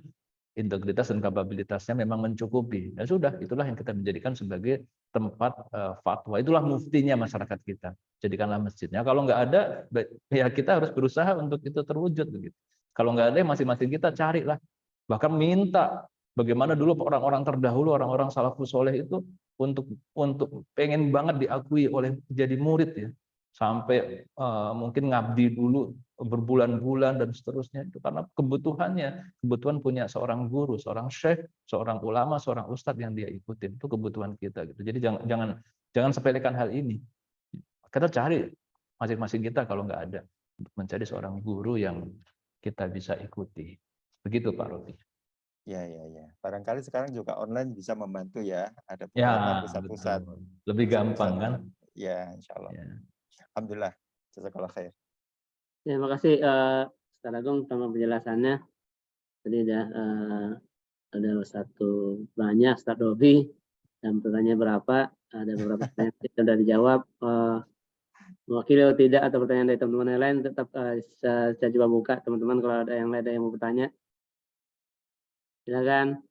integritas dan kapabilitasnya memang mencukupi. Ya sudah, itulah yang kita menjadikan sebagai tempat fatwa. Itulah muftinya masyarakat kita. Jadikanlah masjidnya. Kalau nggak ada, ya kita harus berusaha untuk itu terwujud begitu. Kalau nggak ada, masing-masing kita carilah. Bahkan minta bagaimana dulu orang-orang terdahulu, orang-orang salafus soleh itu untuk pengen banget diakui oleh jadi murid ya. Sampai mungkin ngabdi dulu berbulan-bulan dan seterusnya, itu karena kebutuhan punya seorang guru, seorang syekh, seorang ulama, seorang ustadz yang dia ikutin, itu kebutuhan kita gitu. Jadi jangan sepelekan hal ini. Kita cari masing-masing kita kalau nggak ada, untuk mencari seorang guru yang kita bisa ikuti. Begitu Pak Rofi. Ya. Barangkali sekarang juga online bisa membantu ya. Ada Ya, beberapa pusat-pusat. betul. Lebih gampang kan? Ya, insya Allah. Ya. Alhamdulillah. Jazakallah khair. Terima kasih Ustaz Agung sama penjelasannya. Tadi ada satu banyak Ustaz Rofi dan pertanyaan berapa, ada beberapa pertanyaan yang sudah dijawab. Mewakili atau tidak atau pertanyaan dari teman-teman yang lain, tetap saya coba buka teman-teman kalau ada yang lain yang mau bertanya. Silakan.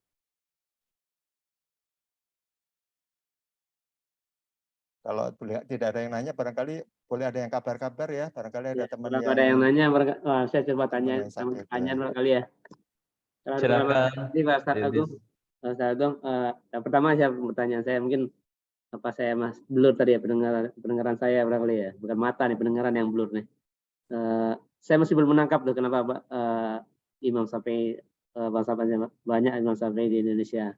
Kalau tidak ada yang nanya, barangkali boleh ada yang kabar-kabar ya. Barangkali ada teman yang... Ada yang nanya, saya coba tanya pertanyaan ya. barangkali ya. Silakan. Pak Ustaz Agung. Ustaz Agung, yang pertama pertanyaan saya mungkin apa saya blur tadi ya pendengaran saya barangkali ya, bukan mata nih, pendengaran yang blur nih. Saya masih belum menangkap tuh kenapa Imam Syafi'i banyak Imam Syafi'i di Indonesia.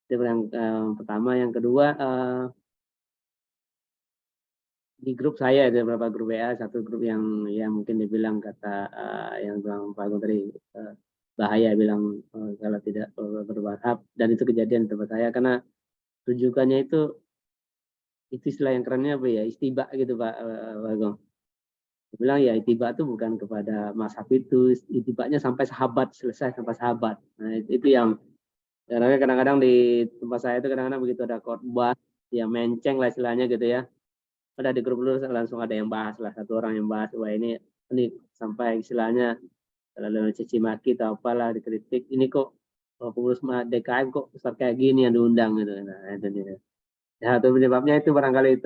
Itu yang pertama. Yang kedua, di grup saya ada beberapa grup WA, satu grup yang mungkin dibilang kata yang bilang Pak Agung tadi bahaya, bilang kalau tidak bermadhab, dan itu kejadian di tempat saya karena rujukannya itu istilah yang kerennya apa ya, istiba gitu Pak Agung. Dia bilang ya itiba itu bukan kepada mazhab itu, itibanya sampai sahabat, selesai sampai sahabat. Nah itu yang kadang-kadang di tempat saya itu kadang-kadang begitu ada khotbah ya menceng lah istilahnya gitu ya. Pada di grup dulu langsung ada yang bahas lah, satu orang yang bahas, wah ini sampai istilahnya lalu caci maki atau apalah, dikritik, ini kok pengurus DKM kok besar kayak gini yang diundang gitu. Nah itu dia. Ya itu penyebabnya itu barangkali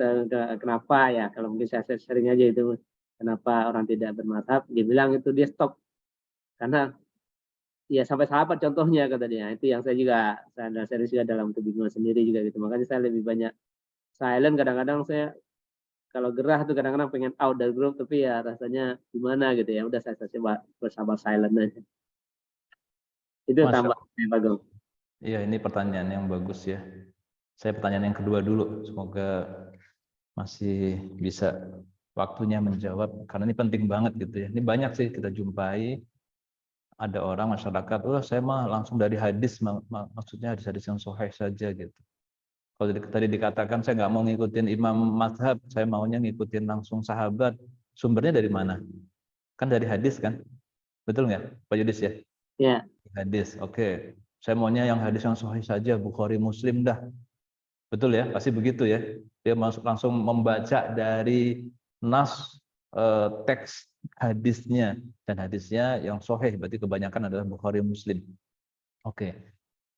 kenapa ya, kalau mungkin saya sering aja itu kenapa orang tidak bermadhab, dia bilang itu dia stop karena ya sampai sahabat contohnya kata dia. Itu yang saya juga dalam kebingungan sendiri juga gitu, makanya saya lebih banyak silent. Kadang-kadang saya kalau gerah tuh kadang-kadang pengen out dari grup, tapi ya rasanya gimana gitu ya, udah saya coba bersabar silent aja. Itu tambahnya Pak Agung. Iya, ini pertanyaan yang bagus ya. Saya pertanyaan yang kedua dulu, semoga masih bisa waktunya menjawab karena ini penting banget gitu ya. Ini banyak sih kita jumpai, ada orang masyarakat, saya mah langsung dari hadis, maksudnya hadis-hadis yang sahih saja gitu. Kalau tadi dikatakan saya nggak mau ngikutin imam mazhab, saya maunya ngikutin langsung sahabat. Sumbernya dari mana? Kan dari hadis kan? Betul nggak Pak Yudis ya? Ya. Hadis, oke. Saya maunya yang hadis yang sahih saja, Bukhari, Muslim dah. Betul ya? Pasti begitu ya. Dia langsung membaca dari nas teks hadisnya, dan hadisnya yang sahih berarti kebanyakan adalah Bukhari, Muslim. Oke.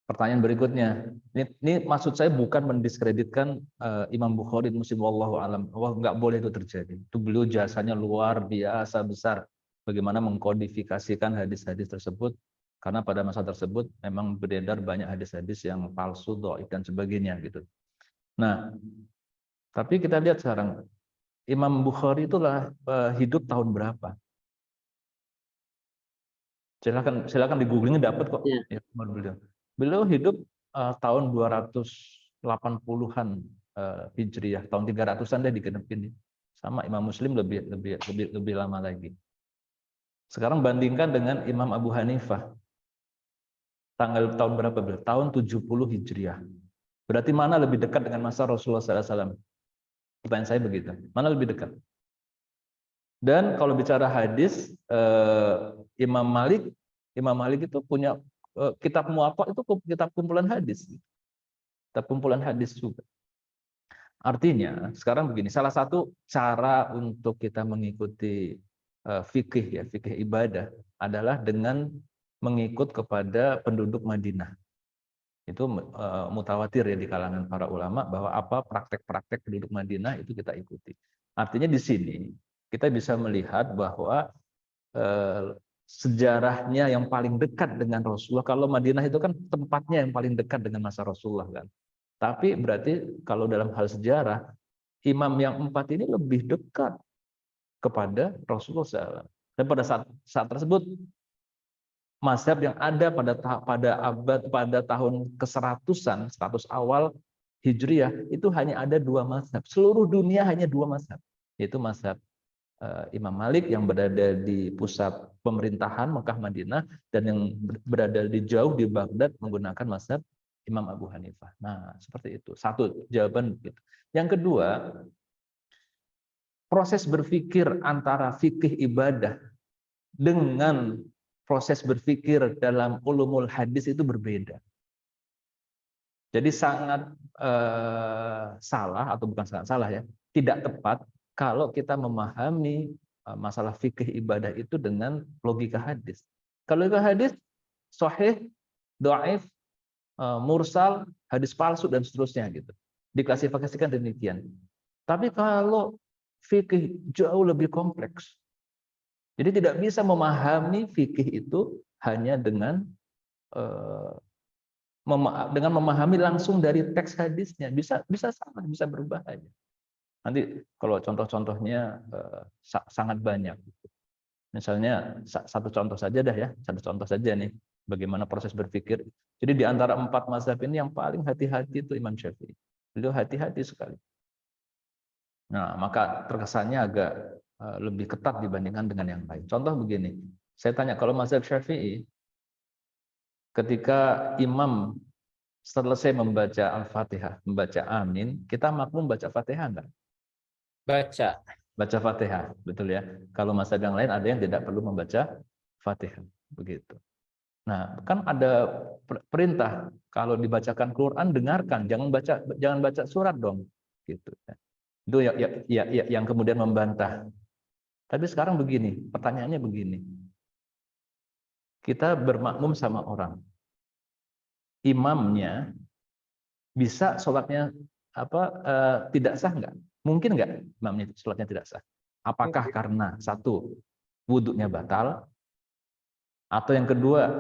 Pertanyaan berikutnya, ini maksud saya bukan mendiskreditkan Imam Bukhari, Muslim, wallahu alam. Nggak boleh itu terjadi. Itu beliau jasanya luar biasa besar. Bagaimana mengkodifikasikan hadis-hadis tersebut, karena pada masa tersebut memang beredar banyak hadis-hadis yang palsu, dhaif dan sebagainya gitu. Nah, tapi kita lihat sekarang Imam Bukhari itulah hidup tahun berapa? Silakan di googling dapat kok. Ya, beliau hidup tahun 280-an Hijriah, tahun 300-an deh digenepin. Sama Imam Muslim lebih lama lagi. Sekarang bandingkan dengan Imam Abu Hanifah. Tahun berapa beliau? Tahun 70 Hijriah. Berarti mana lebih dekat dengan masa Rasulullah SAW? Pertanyaan saya begitu. Mana lebih dekat? Dan kalau bicara hadis, Imam Malik itu punya kitab Muwatta, itu kitab kumpulan hadis. Kitab kumpulan hadis juga. Artinya, sekarang begini, salah satu cara untuk kita mengikuti fikih ya, fikih ibadah adalah dengan mengikut kepada penduduk Madinah. Itu mutawatir ya di kalangan para ulama bahwa apa praktek-praktek penduduk Madinah itu kita ikuti. Artinya di sini kita bisa melihat bahwa sejarahnya yang paling dekat dengan Rasulullah. Kalau Madinah itu kan tempatnya yang paling dekat dengan masa Rasulullah kan. Tapi berarti kalau dalam hal sejarah, imam yang 4 ini lebih dekat kepada Rasulullah SAW. Dan pada saat tersebut, mazhab yang ada pada tahun ke-100-an, 100 awal Hijriah, itu hanya ada 2 mazhab. Seluruh dunia hanya 2 mazhab, yaitu mazhab Imam Malik yang berada di pusat pemerintahan Mekah Madinah, dan yang berada di jauh di Baghdad menggunakan mazhab Imam Abu Hanifah. Nah, seperti itu. Satu jawaban gitu. Yang kedua, proses berpikir antara fikih ibadah dengan proses berpikir dalam ulumul hadis itu berbeda. Jadi sangat salah, atau bukan sangat salah ya, tidak tepat kalau kita memahami masalah fikih ibadah itu dengan logika hadis. Kalau logika hadis, sahih, dhaif, mursal, hadis palsu dan seterusnya gitu. Diklasifikasikan demikian. Tapi kalau fikih jauh lebih kompleks. Jadi tidak bisa memahami fikih itu hanya dengan memahami langsung dari teks hadisnya. Bisa salah, bisa berbahaya. Nanti kalau contoh-contohnya sangat banyak. Misalnya satu contoh saja dah ya, satu contoh saja nih bagaimana proses berpikir. Jadi di antara 4 mazhab ini yang paling hati-hati itu Imam Syafi'i. Beliau hati-hati sekali. Nah, maka terkesannya agak lebih ketat dibandingkan dengan yang lain. Contoh begini, saya tanya, kalau mazhab Syafi'i, ketika imam selesai membaca Al-Fatihah, membaca Amin, kita makmum baca Fatihah enggak? Baca. Baca Fatihah, betul ya. Kalau mazhab yang lain ada yang tidak perlu membaca Fatihah, begitu. Nah, kan ada perintah kalau dibacakan Quran dengarkan, jangan baca surat dong, gitu. Itu yang kemudian membantah. Tapi sekarang begini, pertanyaannya begini. Kita bermakmum sama orang. Imamnya bisa sholatnya tidak sah nggak? Mungkin nggak imamnya sholatnya tidak sah? Apakah karena satu, wudhunya batal, atau yang kedua,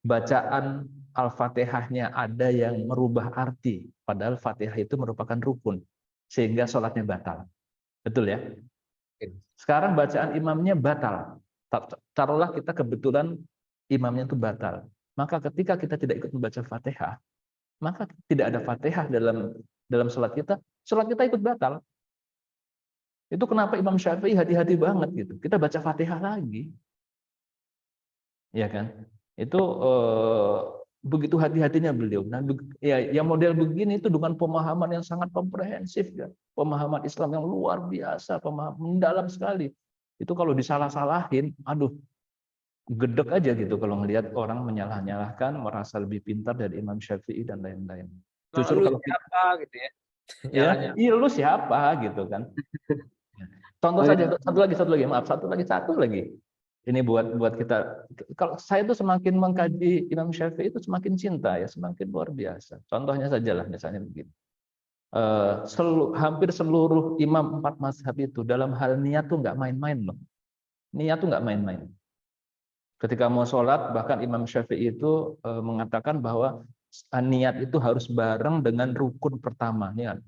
bacaan Al-Fatihahnya ada yang merubah arti, padahal Fatihah itu merupakan rukun, sehingga sholatnya batal. Betul ya? Sekarang bacaan imamnya batal. Taruhlah kita kebetulan imamnya itu batal. Maka ketika kita tidak ikut membaca Fatihah, maka tidak ada Fatihah dalam sholat kita ikut batal. Itu kenapa Imam Syafi'i hati-hati banget gitu. Kita baca Fatihah lagi. Ya kan? Itu begitu hati-hatinya beliau. Nah, ya, yang model begini itu dengan pemahaman yang sangat komprehensif ya. Pemahaman Islam yang luar biasa, pemahaman mendalam sekali. Itu kalau disalah-salahin, aduh, gedek aja gitu kalau ngelihat orang menyalah-nyalahkan, merasa lebih pintar dari Imam Syafi'i dan lain-lain. Justru kalau siapa gitu ya? Ya, iya lu siapa gitu kan. Contoh saja, satu lagi. Ini buat kita, kalau saya itu semakin mengkaji Imam Syafi'i itu semakin cinta ya, semakin luar biasa. Contohnya sajalah misalnya begini. Hampir seluruh imam 4 mazhab itu dalam hal niat tuh nggak main-main loh. Niat tuh nggak main-main. Ketika mau sholat, bahkan Imam Syafi'i itu mengatakan bahwa niat itu harus bareng dengan rukun pertama. Niat.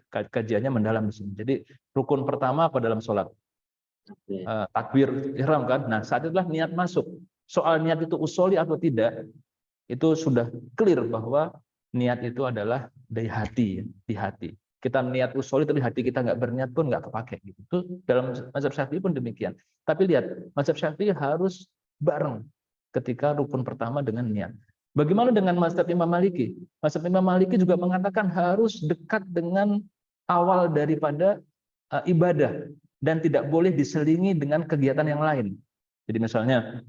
Kajiannya mendalam di sini. Jadi rukun pertama apa dalam sholat? Takbir ihram kan. Nah, saat itulah niat masuk. Soal niat itu usoli atau tidak, itu sudah clear bahwa niat itu adalah dari hati, di hati. Kita niat usoli tapi hati kita nggak berniat pun nggak kepake gitu. Itu dalam mazhab Syafi'i pun demikian. Tapi lihat, mazhab Syafi'i harus bareng ketika rukun pertama dengan niat. Bagaimana dengan mazhab Imam Maliki? Mazhab Imam Maliki juga mengatakan harus dekat dengan awal daripada ibadah dan tidak boleh diselingi dengan kegiatan yang lain. Jadi misalnya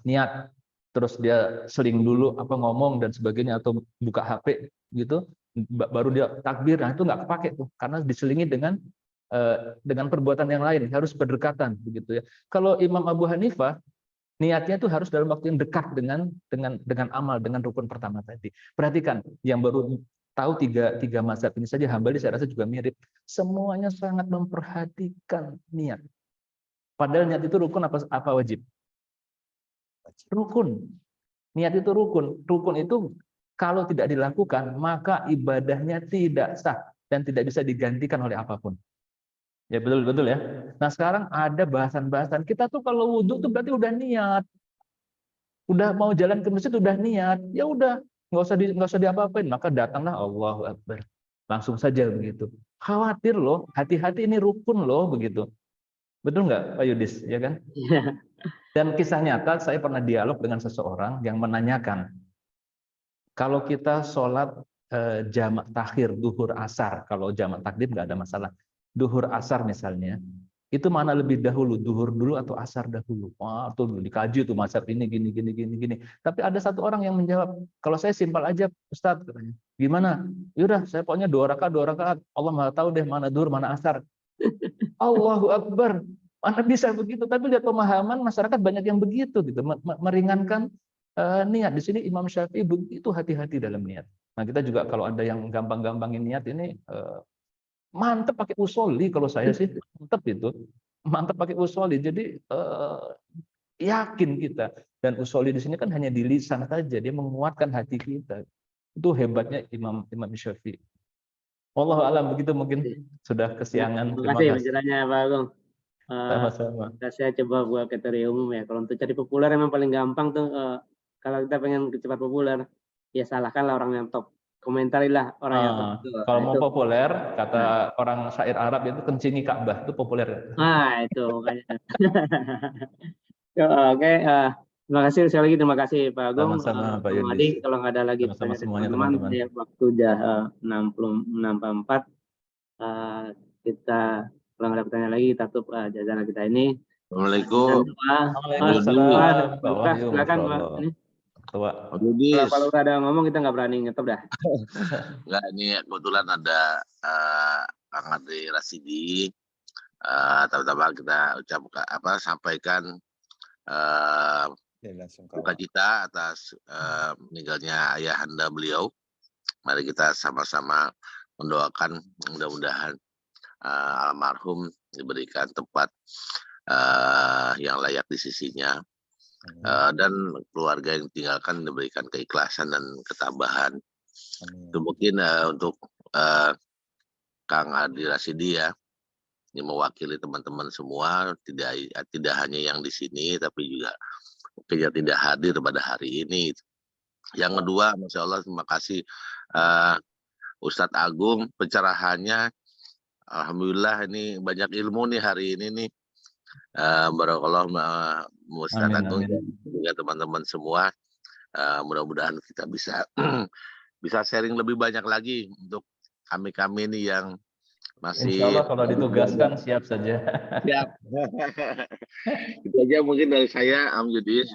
niat, terus dia seling dulu ngomong dan sebagainya atau buka HP gitu, baru dia takbir, nah itu nggak kepake tuh karena diselingi dengan dengan perbuatan yang lain, harus berdekatan begitu ya. Kalau Imam Abu Hanifah niatnya itu harus dalam waktu yang dekat dengan amal, dengan rukun pertama tadi. Perhatikan, yang baru tahu tiga mazhab ini saja, Hambali saya rasa juga mirip. Semuanya sangat memperhatikan niat. Padahal niat itu rukun apa wajib? Rukun. Niat itu rukun. Rukun itu kalau tidak dilakukan, maka ibadahnya tidak sah dan tidak bisa digantikan oleh apapun. Ya betul ya. Nah sekarang ada bahasan-bahasan. Kita tuh kalau wudhu tuh berarti udah niat. Udah mau jalan ke masjid udah niat. Ya udah, nggak usah diapa-apain. Maka datanglah Allahu Akbar. Langsung saja begitu. Khawatir loh, hati-hati ini rukun loh begitu. Betul nggak Pak Yudis? Ya kan? Dan kisah nyata, saya pernah dialog dengan seseorang yang menanyakan, kalau kita sholat jamak takhir, duhur asar, kalau jamak takdim nggak ada masalah. Duhur asar misalnya, itu mana lebih dahulu, duhur dulu atau asar dahulu? Wah, tuh dikaji tuh mazhab ini gini. Tapi ada satu orang yang menjawab, kalau saya simpel aja, Ustadz katanya. Gimana? Yaudah, saya pokoknya 2 rakaat. Allah Maha tahu deh mana duhur, mana asar. Allahu Akbar. Mana bisa begitu? Tapi lihat pemahaman masyarakat banyak yang begitu gitu, meringankan niat. Di sini Imam Syafi'i begitu hati-hati dalam niat. Nah, kita juga kalau ada yang gampang-gampangin niat ini mantep pakai usoli, kalau saya sih mantep pakai usoli. Jadi yakin kita, dan usoli di sini kan hanya di lisan saja, dia menguatkan hati kita. Itu hebatnya Imam Syafi'i. Wallahu alam, begitu, mungkin sudah kesiangan. Terima kasih penjelasannya Pak Agung. Sama-sama. Saya coba buat kriteria umum ya. Kalau untuk cari populer emang paling gampang tuh, kalau kita pengen cepat populer, ya salahkanlah orang yang top. Komentarilah orang yang top. Kalau mau populer, kata orang syair Arab itu kencingi Ka'bah, itu populer. Nah, itu makanya. Oke, terima kasih sekali lagi, terima kasih Pak Agung. Sama-sama Pak Yudis. Adi, kalau nggak ada lagi Sama-sama semuanya teman-teman. ya, waktu udah 60:64. Kita kalau nggak ada pertanyaan lagi, kita tutup jajaran kita ini. Assalamualaikum. Silakan Pak. Ini. Kalau udah ada ngomong kita nggak berani ngetop dah. Enggak, ini kebetulan ada Kang Adri Rasidi. Pertama kita sampaikan duka cita atas meninggalnya ayahanda beliau. Mari kita sama-sama mendoakan mudah-mudahan almarhum diberikan tempat yang layak di sisinya. Dan keluarga yang ditinggalkan diberikan keikhlasan dan ketabahan. Itu mungkin untuk Kang Adri Rasidi ya, ini mewakili teman-teman semua, tidak hanya yang di sini tapi juga mungkin yang tidak hadir pada hari ini. Yang kedua, Masya Allah, terima kasih Ustadz Agung, pencerahannya alhamdulillah ini banyak ilmu nih hari ini nih. Barakallah Ustadz Agung juga teman-teman semua. Mudah-mudahan kita bisa bisa sharing lebih banyak lagi untuk kami ini yang masih. Insya Allah kalau ditugaskan siap saja. Siap. Itu aja mungkin dari saya, Am Yudis.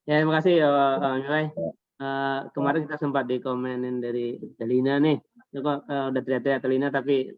Ya, terima kasih Milay. Kemarin kita sempat dikomenin dari Telina nih. Kok udah teriak-teriak Telina tapi